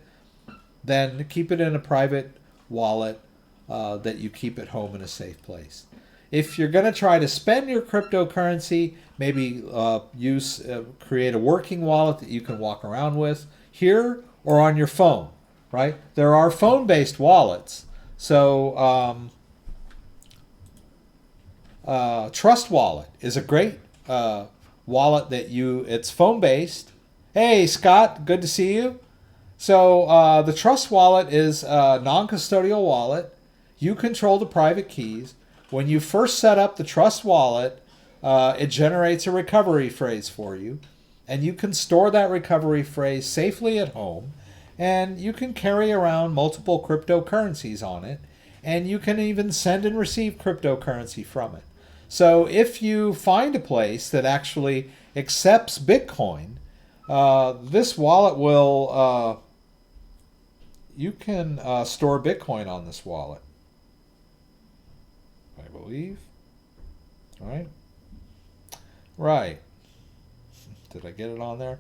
then keep it in a private wallet that you keep at home in a safe place. if you're going to try to spend your cryptocurrency, maybe create a working wallet that you can walk around with here or on your phone, right? There are phone-based wallets. So Trust Wallet is a great wallet that it's phone-based. Hey, Scott, good to see you. So the Trust Wallet is a non-custodial wallet. You control the private keys. When you first set up the Trust Wallet, it generates a recovery phrase for you. And you can store that recovery phrase safely at home. And you can carry around multiple cryptocurrencies on it. And you can even send and receive cryptocurrency from it. So if you find a place that actually accepts Bitcoin, this wallet will, you can store Bitcoin on this wallet, I believe. All right. Right. Did I get it on there?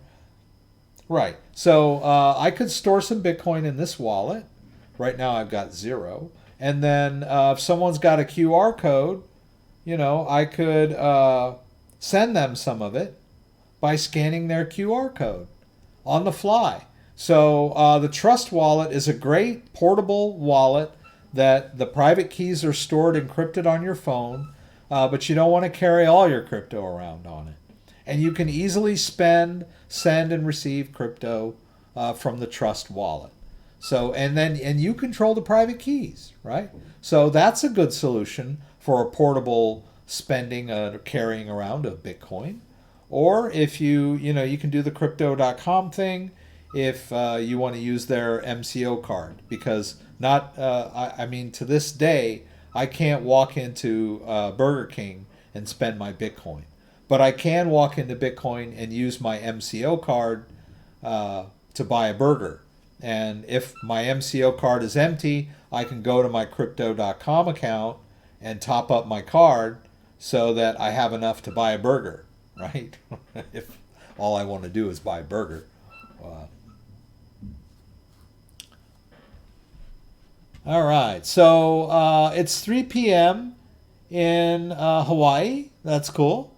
Right. So I could store some Bitcoin in this wallet. Right now I've got 0. And then if someone's got a QR code, you know, I could send them some of it by scanning their QR code on the fly. So the Trust Wallet is a great portable wallet that the private keys are stored encrypted on your phone, but you don't want to carry all your crypto around on it. And you can easily send, and receive crypto from the Trust Wallet. So, and you control the private keys, right? So that's a good solution for a portable spending or carrying around of Bitcoin. Or if you can do the Crypto.com thing if you want to use their MCO card, because I mean, to this day, I can't walk into Burger King and spend my Bitcoin. But I can walk into Bitcoin and use my MCO card to buy a burger. And if my MCO card is empty, I can go to my Crypto.com account and top up my card so that I have enough to buy a burger, right? If all I want to do is buy a burger. All right, so it's 3 p.m. in Hawaii. That's cool.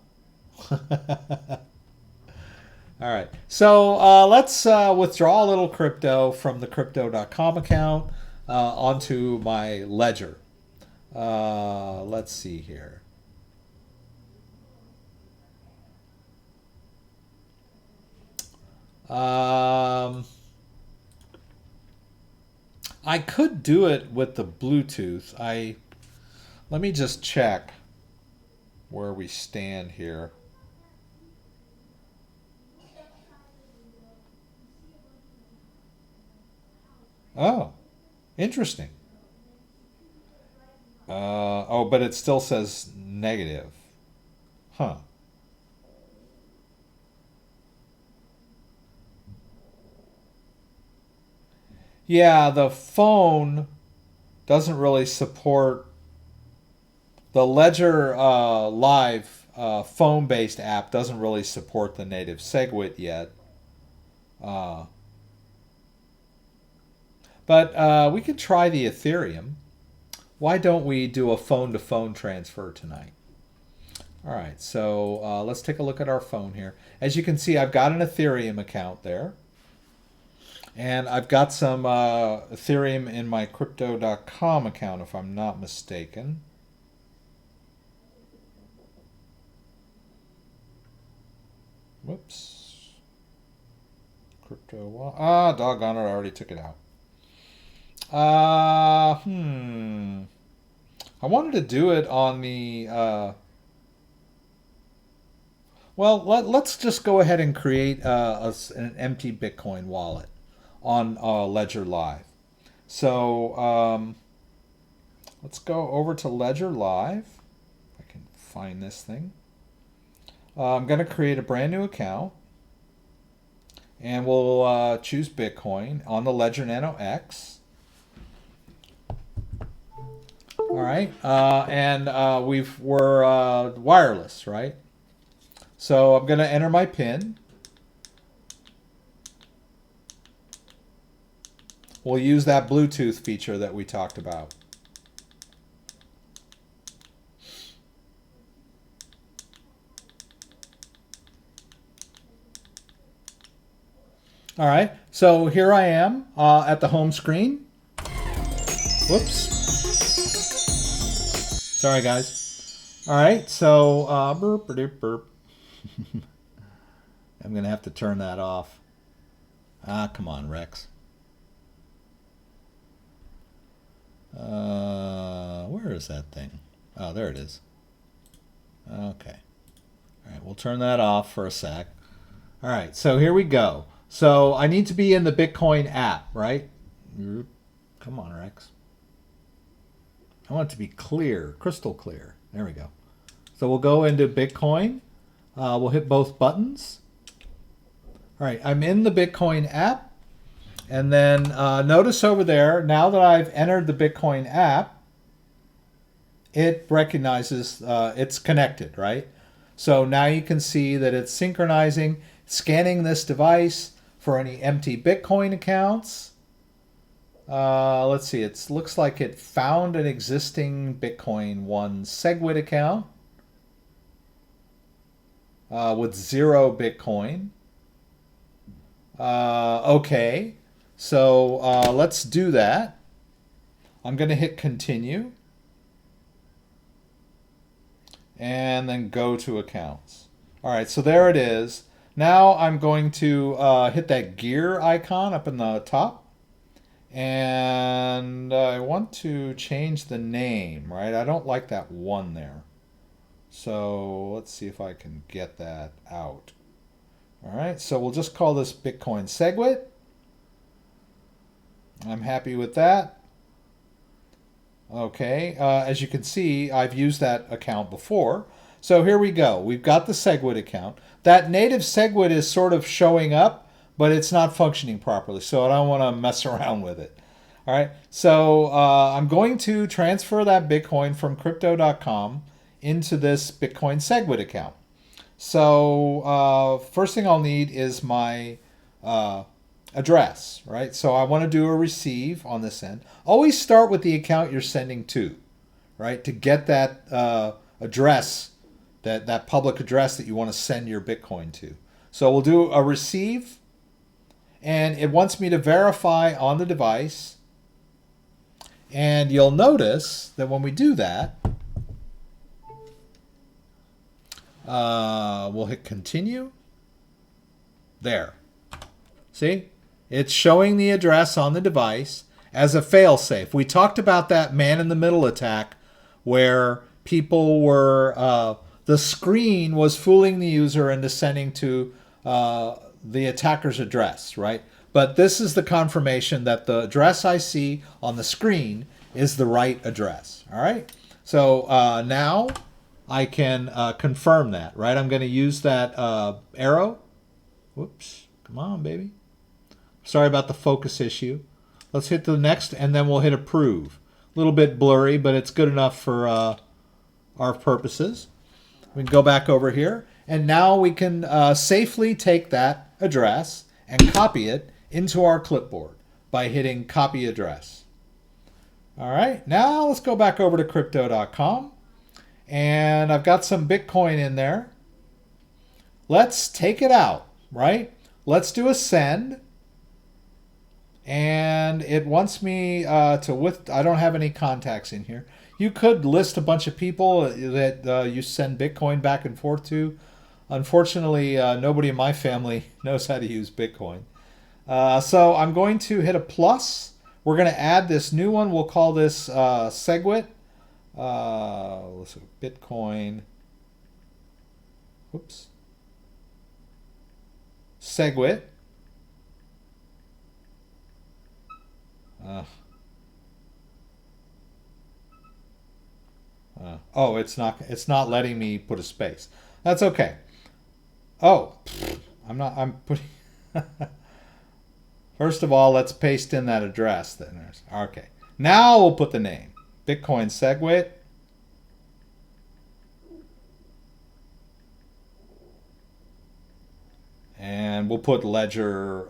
All right, so let's withdraw a little crypto from the Crypto.com account onto my Ledger. Let's see here. I could do it with the Bluetooth. Let me just check where we stand here. Oh, interesting. Oh, but it still says negative. Huh. Yeah, the phone doesn't really support the Ledger Live phone-based app doesn't really support the native SegWit yet. But we could try the Ethereum. Why don't we do a phone-to-phone transfer tonight? All right, so let's take a look at our phone here. As you can see, I've got an Ethereum account there. And I've got some Ethereum in my Crypto.com account, if I'm not mistaken. Whoops. Doggone it, I already took it out. I wanted to do it on the... well, let's just go ahead and create an empty Bitcoin wallet on Ledger Live. So let's go over to Ledger Live. If I can find this thing. I'm going to create a brand new account. And we'll choose Bitcoin on the Ledger Nano X. All right. And we're wireless, right? So I'm going to enter my PIN. We'll use that Bluetooth feature that we talked about. All right, so here I am at the home screen. Whoops. Sorry, guys. All right, so burp, burp, burp. I'm going to have to turn that off. Ah, come on, Rex. Where is that thing? Oh, there it is. Okay. All right, we'll turn that off for a sec. All right, so here we go. So I need to be in the Bitcoin app, right? Come on, Rex. I want it to be clear, crystal clear. There we go. So we'll go into Bitcoin. We'll hit both buttons. All right, I'm in the Bitcoin app. And then notice over there, now that I've entered the Bitcoin app, it recognizes it's connected, right? So now you can see that it's synchronizing, scanning this device for any empty Bitcoin accounts. Let's see, it looks like it found an existing Bitcoin One SegWit account with 0 Bitcoin. Okay, so let's do that. I'm going to hit continue and then go to accounts. All right, so there it is. Now I'm going to hit that gear icon up in the top. And I want to change the name, right? I don't like that 1 there. So let's see if I can get that out. All right, so we'll just call this Bitcoin SegWit. I'm happy with that. Okay, as you can see, I've used that account before. So here we go. We've got the SegWit account. That native SegWit is sort of showing up, but it's not functioning properly, so I don't want to mess around with it. All right, so I'm going to transfer that Bitcoin from Crypto.com into this Bitcoin SegWit account. So first thing I'll need is my address, right? So I want to do a receive on this end. Always start with the account you're sending to, right? To get that address, that public address that you want to send your Bitcoin to. So we'll do a receive, and it wants me to verify on the device. And you'll notice that when we do that, we'll hit continue. There. See? It's showing the address on the device as a failsafe. We talked about that man-in-the-middle attack where people were, the screen was fooling the user into sending to the attacker's address, right? But this is the confirmation that the address I see on the screen is the right address, all right? So now I can confirm that, right? I'm going to use that arrow. Whoops, come on, baby. Sorry about the focus issue. Let's hit the next, and then we'll hit approve. A little bit blurry, but it's good enough for our purposes. We can go back over here, and now we can safely take that address and copy it into our clipboard by hitting copy address. All right, now let's go back over to Crypto.com, and I've got some Bitcoin in there. Let's take it out, right? Let's do a send. And it wants me to I don't have any contacts in here. You could list a bunch of people that you send Bitcoin back and forth to. Unfortunately, nobody in my family knows how to use Bitcoin. So I'm going to hit a plus. We're going to add this new one. We'll call this SegWit. Let's see, Bitcoin. Whoops. SegWit. Oh, it's not letting me put a space. That's okay. Oh, I'm putting. First of all, let's paste in that address. Then okay. Now we'll put the name. Bitcoin SegWit. And we'll put Ledger.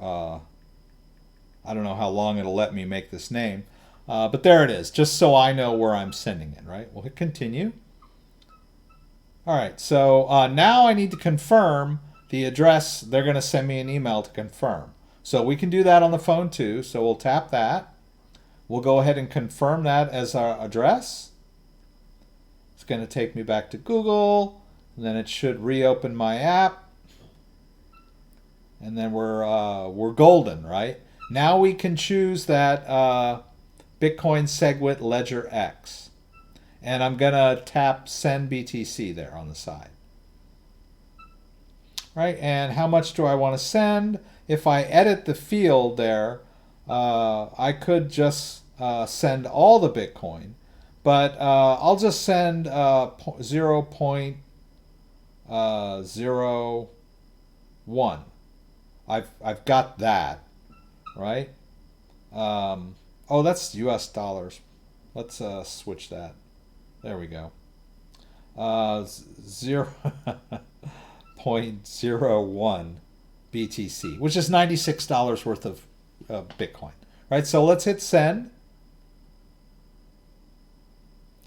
I don't know how long it'll let me make this name. But there it is, just so I know where I'm sending it, right? We'll hit continue. All right, so now I need to confirm the address. They're going to send me an email to confirm. So we can do that on the phone too. So we'll tap that. We'll go ahead and confirm that as our address. It's going to take me back to Google, and then it should reopen my app. And then we're golden, right? Now we can choose that Bitcoin SegWit Ledger X. And I'm going to tap Send BTC there on the side. Right, and how much do I want to send? If I edit the field there, I could just send all the Bitcoin, but I'll just send 0.01. I've got that, right? Oh, that's US dollars. Let's switch that. There we go. 0.01 BTC, which is $96 worth of Bitcoin. Right, so let's hit send.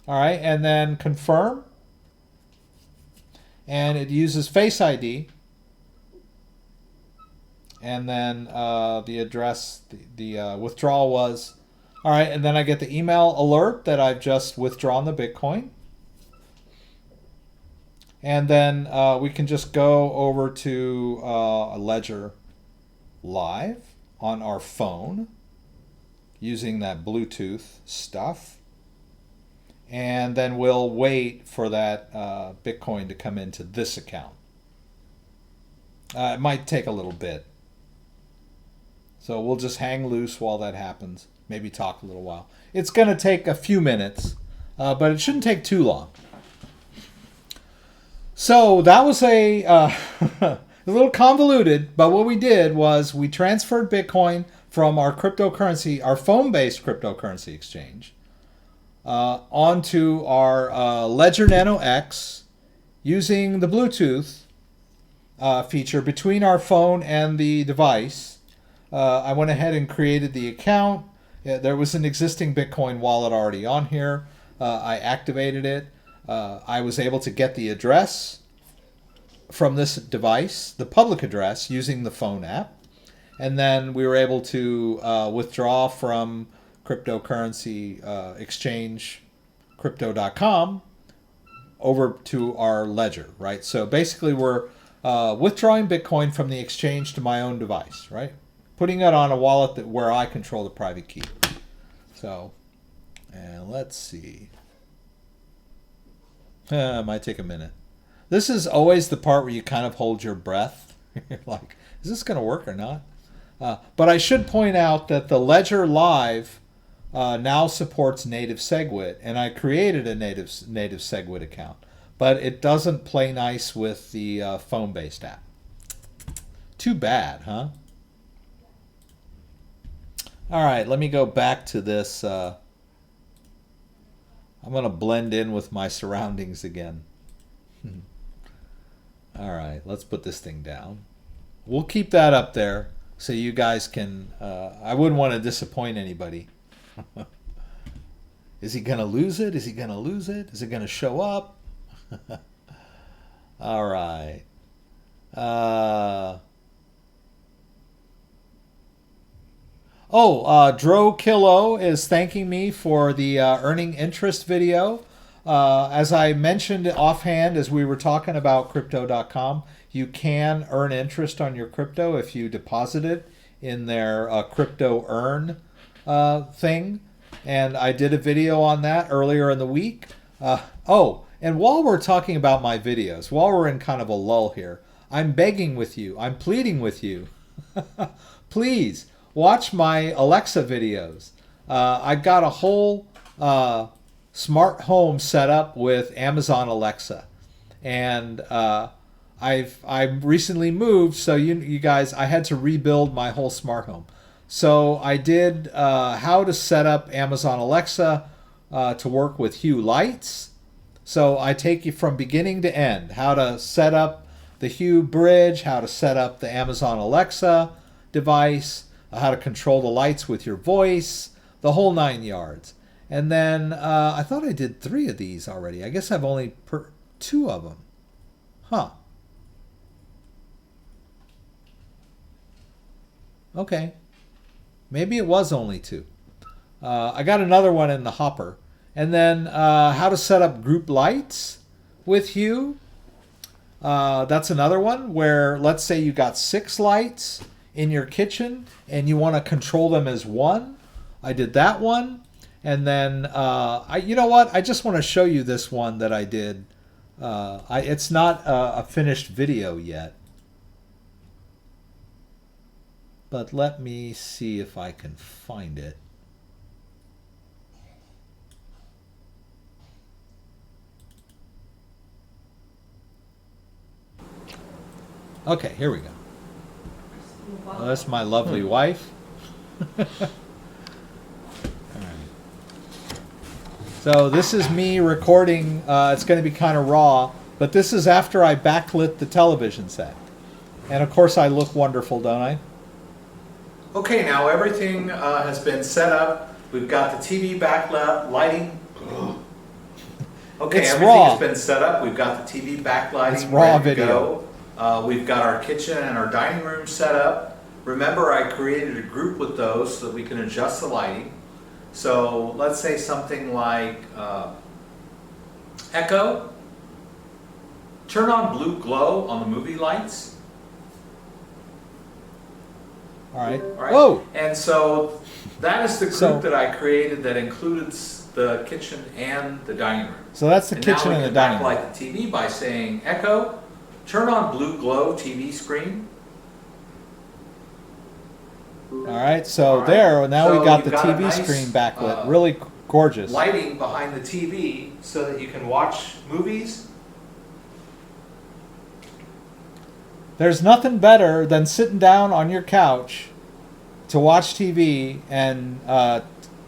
All right, and then confirm. And it uses Face ID. And then the address, the withdrawal was. All right, and then I get the email alert that I've just withdrawn the Bitcoin. And then we can just go over to Ledger Live on our phone using that Bluetooth stuff. And then we'll wait for that Bitcoin to come into this account. It might take a little bit. So we'll just hang loose while that happens. Maybe talk a little while. It's going to take a few minutes, but it shouldn't take too long. So that was a little convoluted, but what we did was we transferred Bitcoin from our cryptocurrency, our phone-based cryptocurrency exchange, onto our Ledger Nano X using the Bluetooth feature between our phone and the device. I went ahead and created the account. There was an existing Bitcoin wallet already on here. I activated it. I was able to get the address from this device, the public address, using the phone app. And then we were able to withdraw from cryptocurrency exchange, crypto.com, over to our ledger, right? So basically we're withdrawing Bitcoin from the exchange to my own device, right? Putting it on a wallet where I control the private key. So, and let's see. It might take a minute. This is always the part where you kind of hold your breath. You're like, is this going to work or not? But I should point out that the Ledger Live now supports native SegWit, and I created a native SegWit account, but it doesn't play nice with the phone-based app. Too bad, huh? All right, let me go back to this. I'm going to blend in with my surroundings again. All right, let's put this thing down. We'll keep that up there so you guys can... I wouldn't want to disappoint anybody. Is he going to lose it? Is he going to lose it? Is it going to show up? All right. Dro Kilo is thanking me for the earning interest video. As I mentioned offhand as we were talking about crypto.com, you can earn interest on your crypto if you deposit it in their crypto earn thing. And I did a video on that earlier in the week. And while we're talking about my videos, while we're in kind of a lull here, I'm begging with you, I'm pleading with you, please watch my Alexa videos. I've got a whole smart home set up with Amazon Alexa, and I've recently moved, so you guys, I had to rebuild my whole smart home. So I did how to set up Amazon Alexa to work with Hue lights. So I take you from beginning to end, how to set up the Hue bridge, how to set up the Amazon Alexa device, how to control the lights with your voice, the whole 9 yards. And then I thought I did 3 of these already. I guess I've only 2 of them. Huh. Okay. Maybe it was only 2. I got another one in the hopper. And then how to set up group lights with Hue. That's another one where, let's say you got 6 lights in your kitchen and you want to control them as one. I did that one. And then, you know what? I just want to show you this one that I did. It's not a finished video yet. But let me see if I can find it. Okay, here we go. Well, that's my lovely wife. All right. So this is me recording. It's going to be kind of raw, but this is after I backlit the television set. And of course I look wonderful, don't I? Okay, now everything has been set up. We've got the TV backlit lighting. Okay, It's everything raw. has been set up. We've got the TV backlighting It's raw ready to video. go. We've got our kitchen and our dining room set up. Remember, I created a group with those so that we can adjust the lighting. So let's say something like Echo. Turn on blue glow on the movie lights. All right. All right. Whoa. And so that is the group So- that I created that includes the kitchen and the dining room. So that's the And kitchen now and we the can dining room. backlight the TV by saying, Echo, turn on blue glow TV screen. All right. So All right. there. Now So we got the you've got a TV nice, screen backlit. Really gorgeous. Lighting behind the TV so that you can watch movies. There's nothing better than sitting down on your couch to watch TV and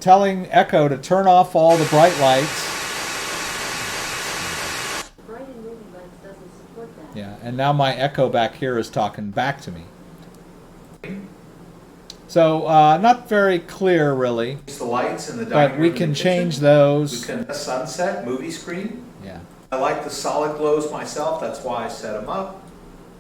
telling Echo to turn off all the bright lights. Bright and movie lens doesn't support that. Yeah, and now my Echo back here is talking back to me. So not very clear, really, The lights in the dining but room we and can the change kitchen. those. We can sunset movie screen. Yeah. I like the solid glows myself. That's why I set them up.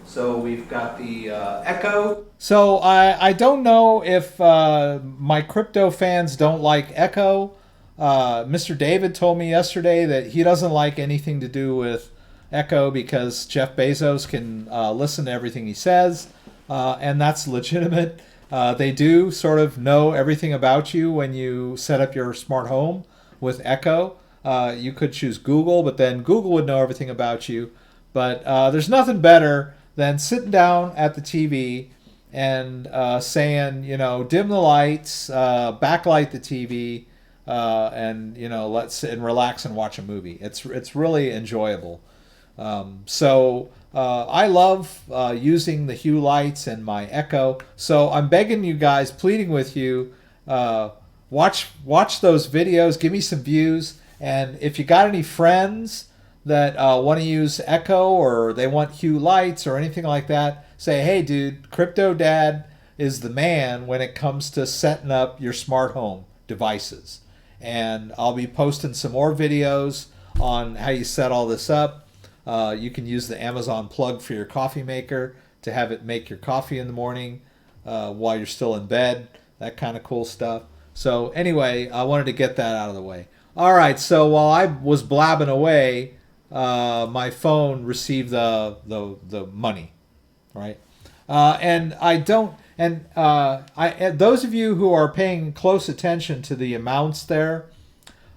So we've got the Echo. So I don't know if my crypto fans don't like Echo. Mr. David told me yesterday that he doesn't like anything to do with Echo because Jeff Bezos can listen to everything he says, and that's legitimate. They do sort of know everything about you when you set up your smart home with Echo. You could choose Google, but then Google would know everything about you. But there's nothing better than sitting down at the TV and saying, you know, dim the lights, backlight the TV, and you know, and relax and watch a movie. It's really enjoyable. So I love using the Hue lights and my Echo. So I'm begging you guys, pleading with you, watch those videos, give me some views, and if you got any friends that want to use Echo or they want Hue lights or anything like that, say, hey dude, CryptoDad is the man when it comes to setting up your smart home devices. And I'll be posting some more videos on how you set all this up. You can use the Amazon plug for your coffee maker to have it make your coffee in the morning while you're still in bed, that kind of cool stuff. So anyway, I wanted to get that out of the way. All right, so while I was blabbing away, my phone received the money, right? And I don't. And those of you who are paying close attention to the amounts there,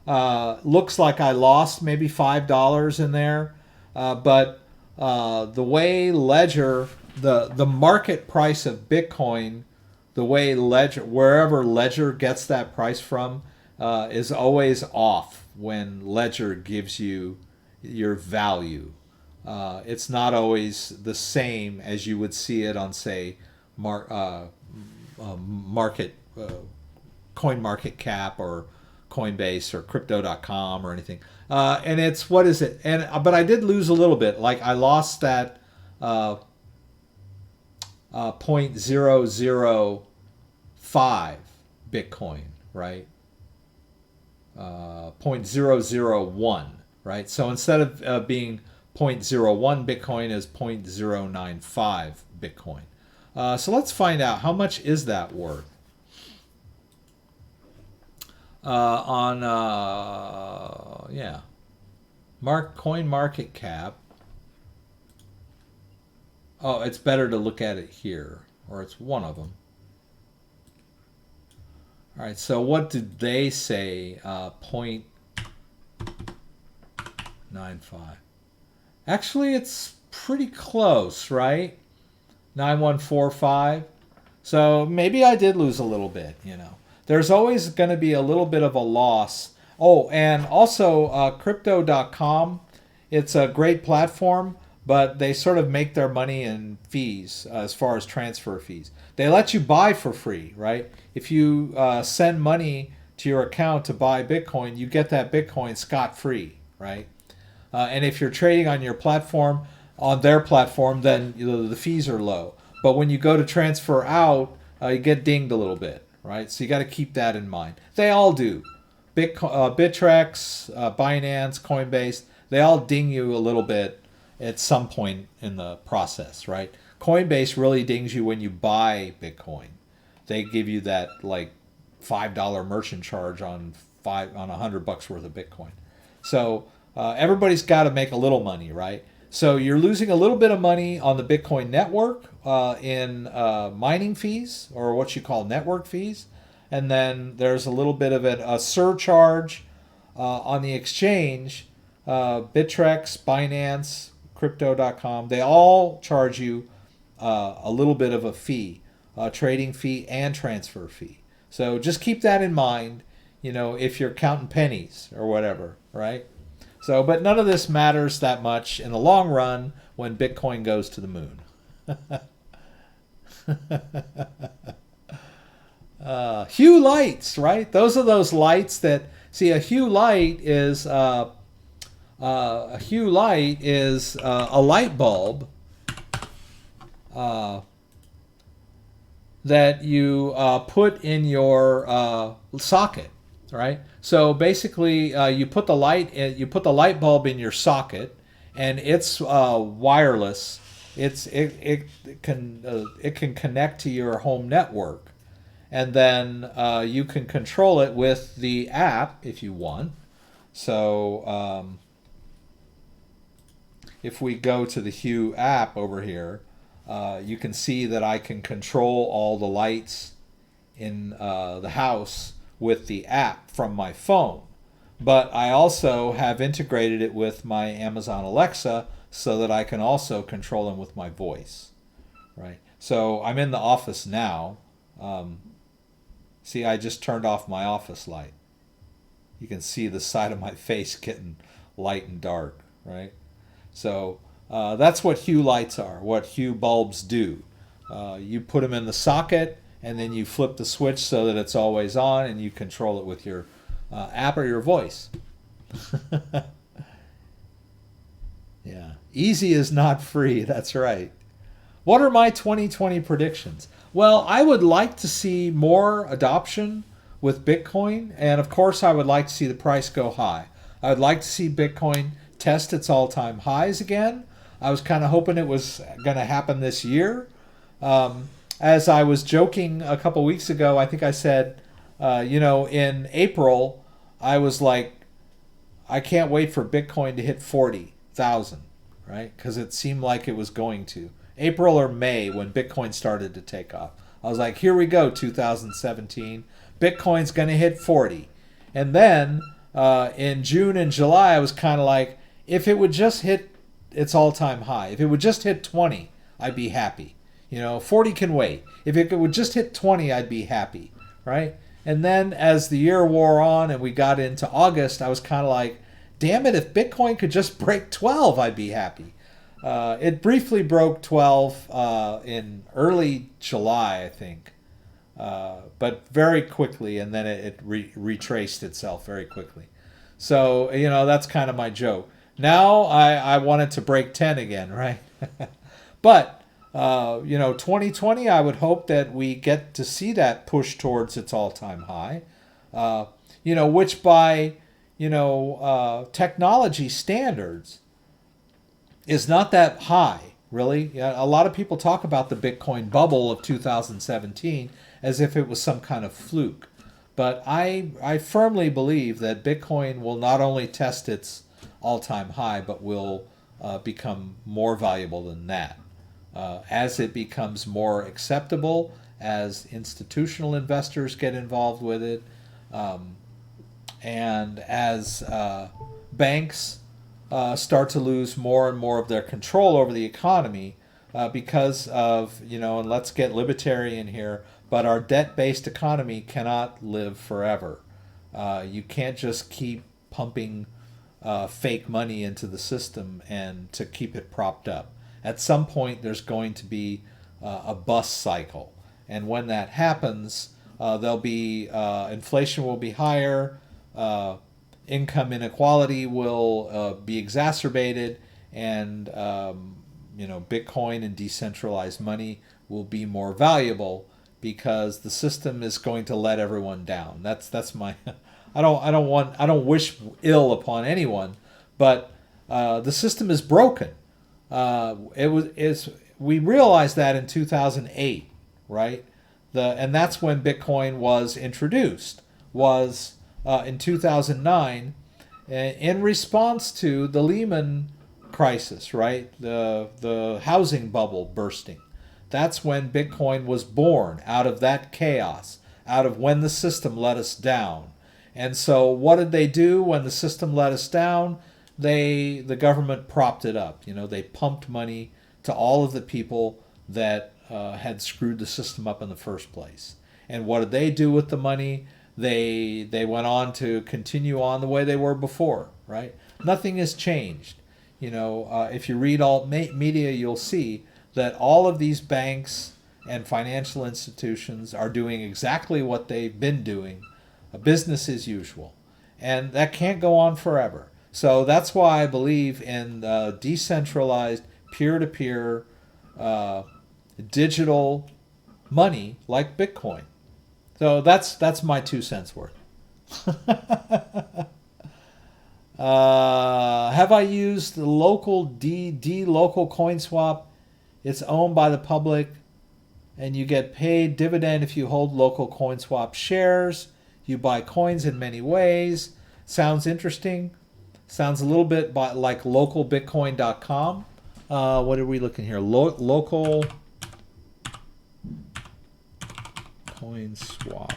looks like I lost maybe $5 in there. But the way Ledger, the market price of Bitcoin, the way Ledger, wherever Ledger gets that price from, is always off when Ledger gives you your value. It's not always the same as you would see it on, say, CoinMarketCap or Coinbase or Crypto.com or anything. And it's, what is it? But I did lose a little bit. Like I lost that 0.005 Bitcoin, right? 0.001, right? So instead of being 0.01 Bitcoin is 0.095 Bitcoin. So let's find out how much is that worth. Coin market cap. Oh, it's better to look at it here, or it's one of them. All right, so what did they say? 0.95. Actually, it's pretty close, right? 9145. So maybe I did lose a little bit, you know. There's always going to be a little bit of a loss. Oh, and also Crypto.com. It's a great platform, but they sort of make their money in fees as far as transfer fees. They let you buy for free, right? If you send money to your account to buy Bitcoin, you get that Bitcoin scot-free, right? And if you're trading on your platform, on their platform, then the fees are low. But when you go to transfer out, you get dinged a little bit, right? So you got to keep that in mind. They all do. Bittrex, Binance, Coinbase, they all ding you a little bit at some point in the process, right? Coinbase really dings you when you buy Bitcoin. They give you that like $5 merchant charge on $100 worth of Bitcoin. So everybody's got to make a little money, right? So you're losing a little bit of money on the Bitcoin network in mining fees, or what you call network fees. And then there's a little bit of a surcharge on the exchange. Bittrex, Binance, Crypto.com, they all charge you a little bit of a fee, a trading fee and transfer fee. So just keep that in mind, you know, if you're counting pennies or whatever, right? So, but none of this matters that much in the long run when Bitcoin goes to the moon. Hue lights, right? Those are those lights that, see, a hue light is a light bulb that you put in your socket, right? So basically, you put the light bulb in your socket, and it's wireless. It can connect to your home network, and then you can control it with the app if you want. So if we go to the Hue app over here, you can see that I can control all the lights in the house with the app from my phone. But I also have integrated it with my Amazon Alexa so that I can also control them with my voice, right? So I'm in the office now. See, I just turned off my office light. You can see the side of my face getting light and dark, right? So that's what Hue lights are, what Hue bulbs do. You put them in the socket, and then you flip the switch so that it's always on, and you control it with your app or your voice. Yeah, easy is not free, that's right. What are my 2020 predictions? Well, I would like to see more adoption with Bitcoin, and of course I would like to see the price go high. I would like to see Bitcoin test its all-time highs again. I was kind of hoping it was going to happen this year. As I was joking a couple weeks ago, I think I said, in April, I was like, I can't wait for Bitcoin to hit 40,000, right? Because it seemed like it was going to. April or May, when Bitcoin started to take off. I was like, here we go, 2017. Bitcoin's going to hit 40. And then in June and July, I was kind of like, if it would just hit its all-time high, if it would just hit 20, I'd be happy. 40 can wait. If it would just hit 20, I'd be happy, right? And then as the year wore on and we got into August, I was kind of like, damn it, if Bitcoin could just break 12, I'd be happy. It briefly broke 12 in early July, I think, but very quickly, and then it retraced itself very quickly. So, that's kind of my joke. Now I want it to break 10 again, right? But 2020, I would hope that we get to see that push towards its all-time high, which by, technology standards is not that high, Really? Yeah, a lot of people talk about the Bitcoin bubble of 2017 as if it was some kind of fluke. But I firmly believe that Bitcoin will not only test its all-time high, but will become more valuable than that. As it becomes more acceptable, as institutional investors get involved with it, and as banks start to lose more and more of their control over the economy because of, and let's get libertarian here, but our debt-based economy cannot live forever. You can't just keep pumping fake money into the system and to keep it propped up. At some point, there's going to be a bust cycle. And when that happens, there'll be inflation will be higher, income inequality will be exacerbated, and Bitcoin and decentralized money will be more valuable because the system is going to let everyone down. That's my I don't wish ill upon anyone, but the system is broken. We realized that in 2008, right? And that's when Bitcoin was introduced. Was in 2009, in response to the Lehman crisis, right? The housing bubble bursting. That's when Bitcoin was born, out of that chaos, out of when the system let us down. And so what did they do when the system let us down? The government propped it up. They pumped money to all of the people that had screwed the system up in the first place. And what did they do with the money? They went on to continue on the way they were before, right? Nothing has changed. If you read alt media, you'll see that all of these banks and financial institutions are doing exactly what they've been doing, business as usual. And that can't go on forever. So that's why I believe in decentralized, peer-to-peer, digital money like Bitcoin. So that's my 2 cents worth. Have I used the local local coin swap? It's owned by the public, and you get paid dividend if you hold local coin swap shares. You buy coins in many ways. Sounds interesting. Sounds a little bit like localbitcoin.com. What are we looking here? Local coin swap.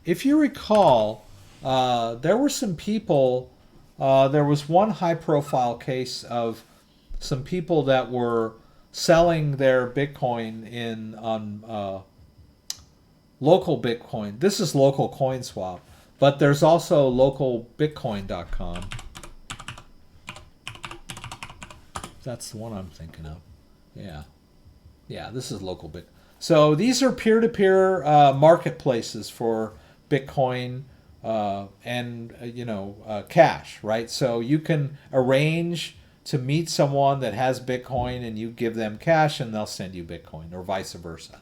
If you recall, there were some people, there was one high-profile case of some people that were selling their Bitcoin on local Bitcoin. This is local coin swap, but there's also localbitcoin.com. That's the one I'm thinking of. Yeah, this is local Bitcoin. So these are peer-to-peer marketplaces for Bitcoin and cash, right? So you can arrange to meet someone that has Bitcoin and you give them cash and they'll send you Bitcoin, or vice versa.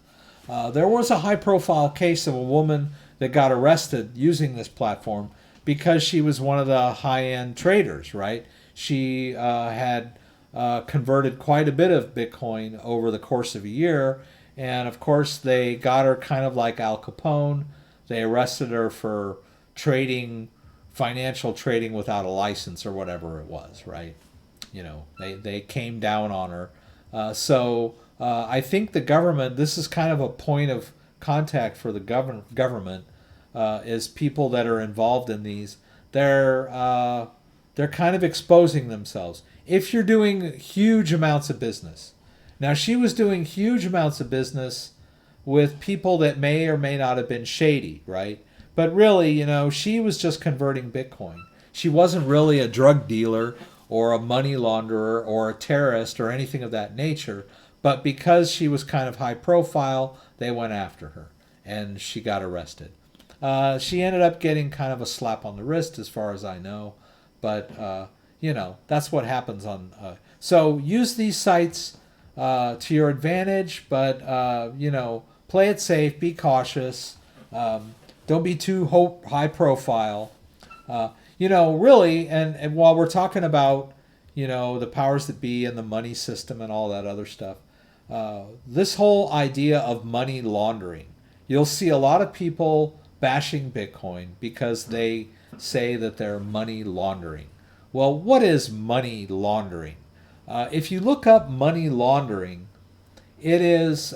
There was a high-profile case of a woman that got arrested using this platform because she was one of the high-end traders, right? She had converted quite a bit of Bitcoin over the course of a year, and of course they got her kind of like Al Capone. They arrested her for financial trading without a license or whatever it was, right? They came down on her. So I think the government, this is kind of a point of contact for the government, is people that are involved in these. They're kind of exposing themselves. If you're doing huge amounts of business. Now, she was doing huge amounts of business with people that may or may not have been shady, right? But really, she was just converting Bitcoin. She wasn't really a drug dealer or a money launderer or a terrorist or anything of that nature. But because she was kind of high profile, they went after her and she got arrested. She ended up getting kind of a slap on the wrist as far as I know. But, that's what happens on... So use these sites to your advantage, but, play it safe, be cautious. Don't be too high profile. Really, and while we're talking about, the powers that be and the money system and all that other stuff. This whole idea of money laundering, you'll see a lot of people bashing Bitcoin because they say that they're money laundering. Well, what is money laundering? If you look up money laundering, it is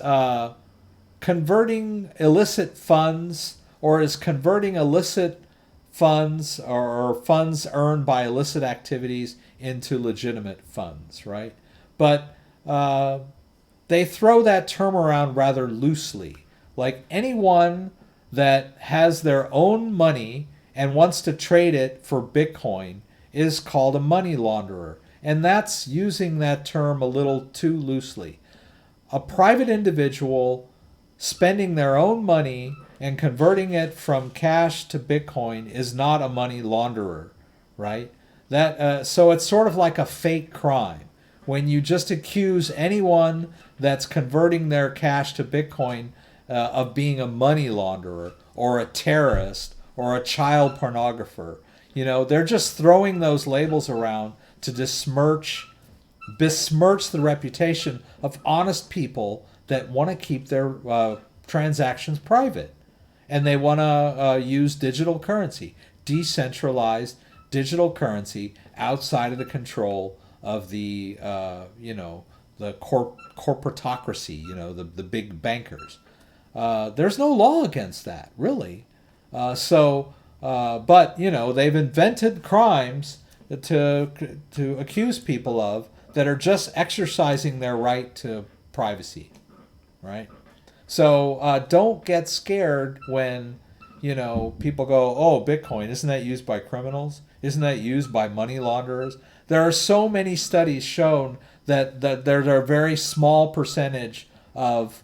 converting illicit funds, or is converting illicit funds or funds earned by illicit activities into legitimate funds, right? But they throw that term around rather loosely. Like anyone that has their own money and wants to trade it for Bitcoin is called a money launderer. And that's using that term a little too loosely. A private individual spending their own money and converting it from cash to Bitcoin is not a money launderer, right? So it's sort of like a fake crime. When you just accuse anyone that's converting their cash to Bitcoin of being a money launderer or a terrorist or a child pornographer, they're just throwing those labels around to besmirch the reputation of honest people that want to keep their transactions private. And they want to use digital currency, decentralized digital currency outside of the control of the corporatocracy, the big bankers. There's no law against that, really. But they've invented crimes to accuse people of that are just exercising their right to privacy, right? So don't get scared when people go, oh, Bitcoin, isn't that used by criminals? Isn't that used by money launderers? There are so many studies shown that there's a very small percentage of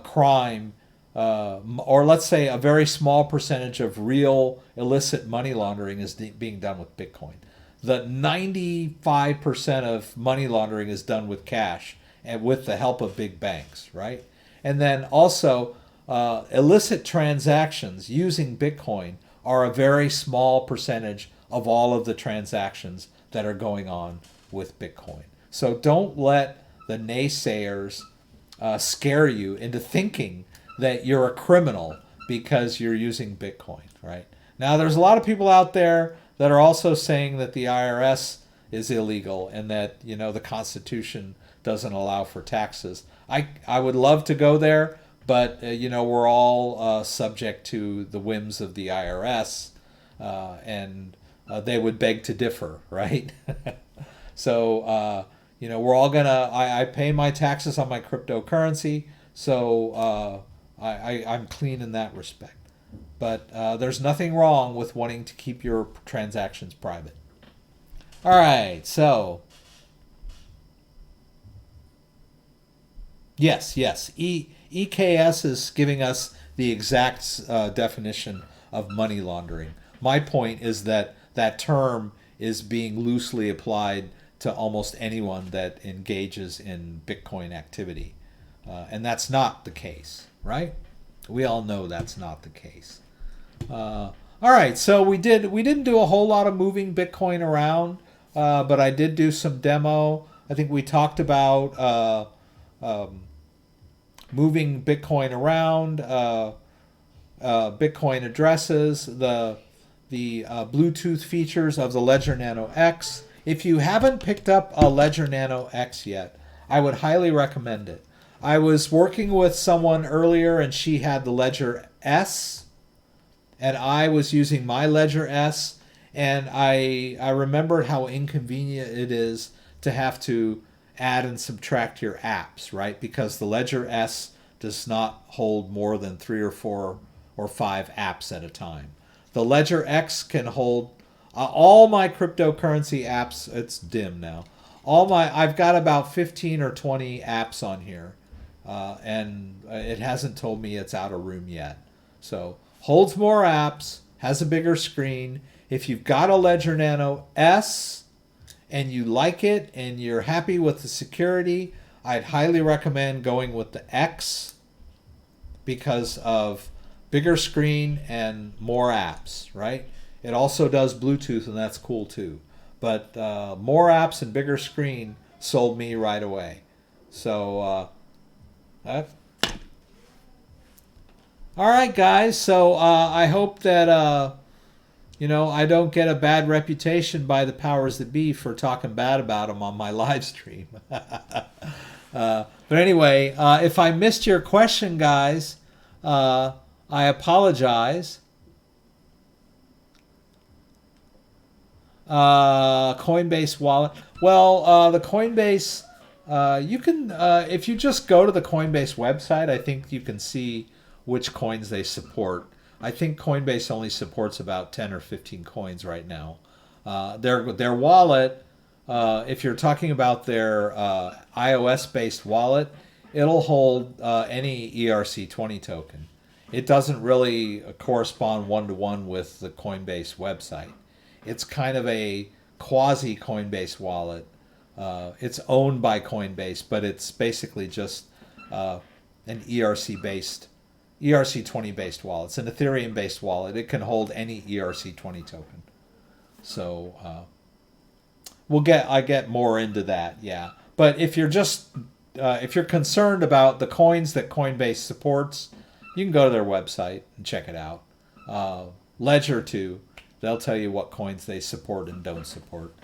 crime, or let's say a very small percentage of real illicit money laundering is being done with Bitcoin. The 95% of money laundering is done with cash and with the help of big banks, right? And then also illicit transactions using Bitcoin are a very small percentage of all of the transactions that are going on with Bitcoin. So don't let the naysayers scare you into thinking that you're a criminal because you're using Bitcoin, right? Now, there's a lot of people out there that are also saying that the IRS is illegal and that, the Constitution doesn't allow for taxes. I would love to go there, but, we're all subject to the whims of the IRS, and they would beg to differ, right? So, we're all I pay my taxes on my cryptocurrency, so I'm clean in that respect. But there's nothing wrong with wanting to keep your transactions private. All right, so yes, EKS is giving us the exact definition of money laundering. My point is that that term is being loosely applied to almost anyone that engages in Bitcoin activity. And that's not the case, right? We all know that's not the case. All right, so we didn't do a whole lot of moving Bitcoin around, but I did do some demo. I think we talked about moving Bitcoin around, Bitcoin addresses, the Bluetooth features of the Ledger Nano X. If you haven't picked up a Ledger Nano X yet, I would highly recommend it. I was working with someone earlier and she had the Ledger S, and I was using my Ledger S, and I remembered how inconvenient it is to have to add and subtract your apps, right? Because the Ledger S does not hold more than 3 or 4 or 5 apps at a time. The Ledger X can hold all my cryptocurrency apps. It's dim now. I've got about 15 or 20 apps on here, and it hasn't told me it's out of room yet. So holds more apps, has a bigger screen. If you've got a Ledger Nano S and you like it and you're happy with the security, I'd highly recommend going with the X because of bigger screen and more apps, right? It also does Bluetooth, and that's cool too. but more apps and bigger screen sold me right away. So, all right, guys. So I hope that I don't get a bad reputation by the powers that be for talking bad about them on my live stream. But anyway, if I missed your question, guys, I apologize. Coinbase wallet. Well, the Coinbase, you can, if you just go to the Coinbase website, I think you can see which coins they support. I think Coinbase only supports about 10 or 15 coins right now. Their wallet, if you're talking about their iOS-based wallet, it'll hold any ERC20 token. It doesn't really correspond one-to-one with the Coinbase website. It's kind of a quasi-Coinbase wallet. It's owned by Coinbase, but it's basically just an ERC20-based wallet. It's an Ethereum-based wallet. It can hold any ERC20 token. So I get more into that, yeah. But if you're just if you're concerned about the coins that Coinbase supports, you can go to their website and check it out. Ledger too. They'll tell you what coins they support and don't support.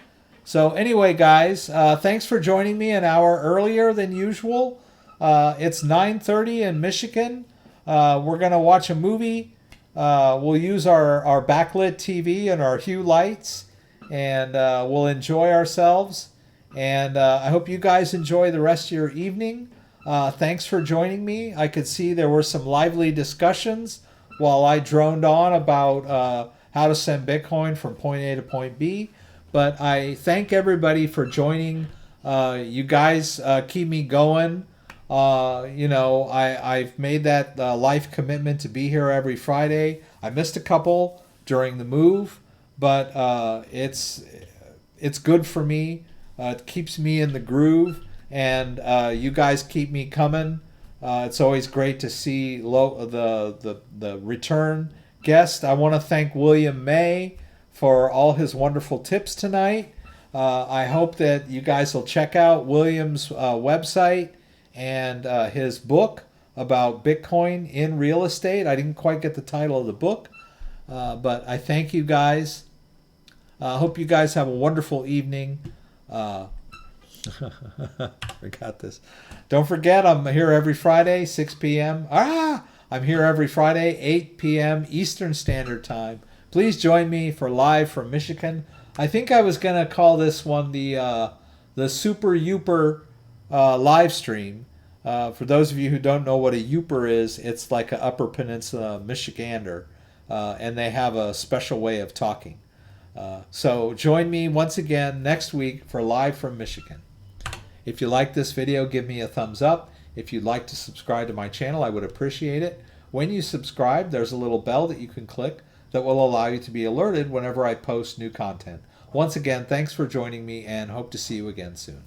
So anyway, guys, thanks for joining me an hour earlier than usual. It's 9:30 in Michigan. We're going to watch a movie. We'll use our backlit TV and our Hue lights, and we'll enjoy ourselves. And I hope you guys enjoy the rest of your evening. Thanks for joining me. I could see there were some lively discussions while I droned on about how to send Bitcoin from point A to point B. But I thank everybody for joining. You guys keep me going. I've made that life commitment to be here every Friday. I missed a couple during the move, but it's good for me. It keeps me in the groove, and you guys keep me coming. It's always great to see the return guest. I want to thank William May for all his wonderful tips tonight. I hope that you guys will check out William's website and his book about Bitcoin in real estate. I didn't quite get the title of the book, but I thank you guys. I hope you guys have a wonderful evening. Forgot this. Don't forget, I'm here every Friday, 6 p.m. I'm here every Friday, 8 p.m. Eastern Standard Time. Please join me for Live from Michigan. I think I was going to call this one the Super Youper live stream. For those of you who don't know what a Youper is, it's like an Upper Peninsula Michigander, and they have a special way of talking. So join me once again next week for Live from Michigan. If you like this video, give me a thumbs up. If you'd like to subscribe to my channel, I would appreciate it. When you subscribe, there's a little bell that you can click that will allow you to be alerted whenever I post new content. Once again, thanks for joining me, and hope to see you again soon.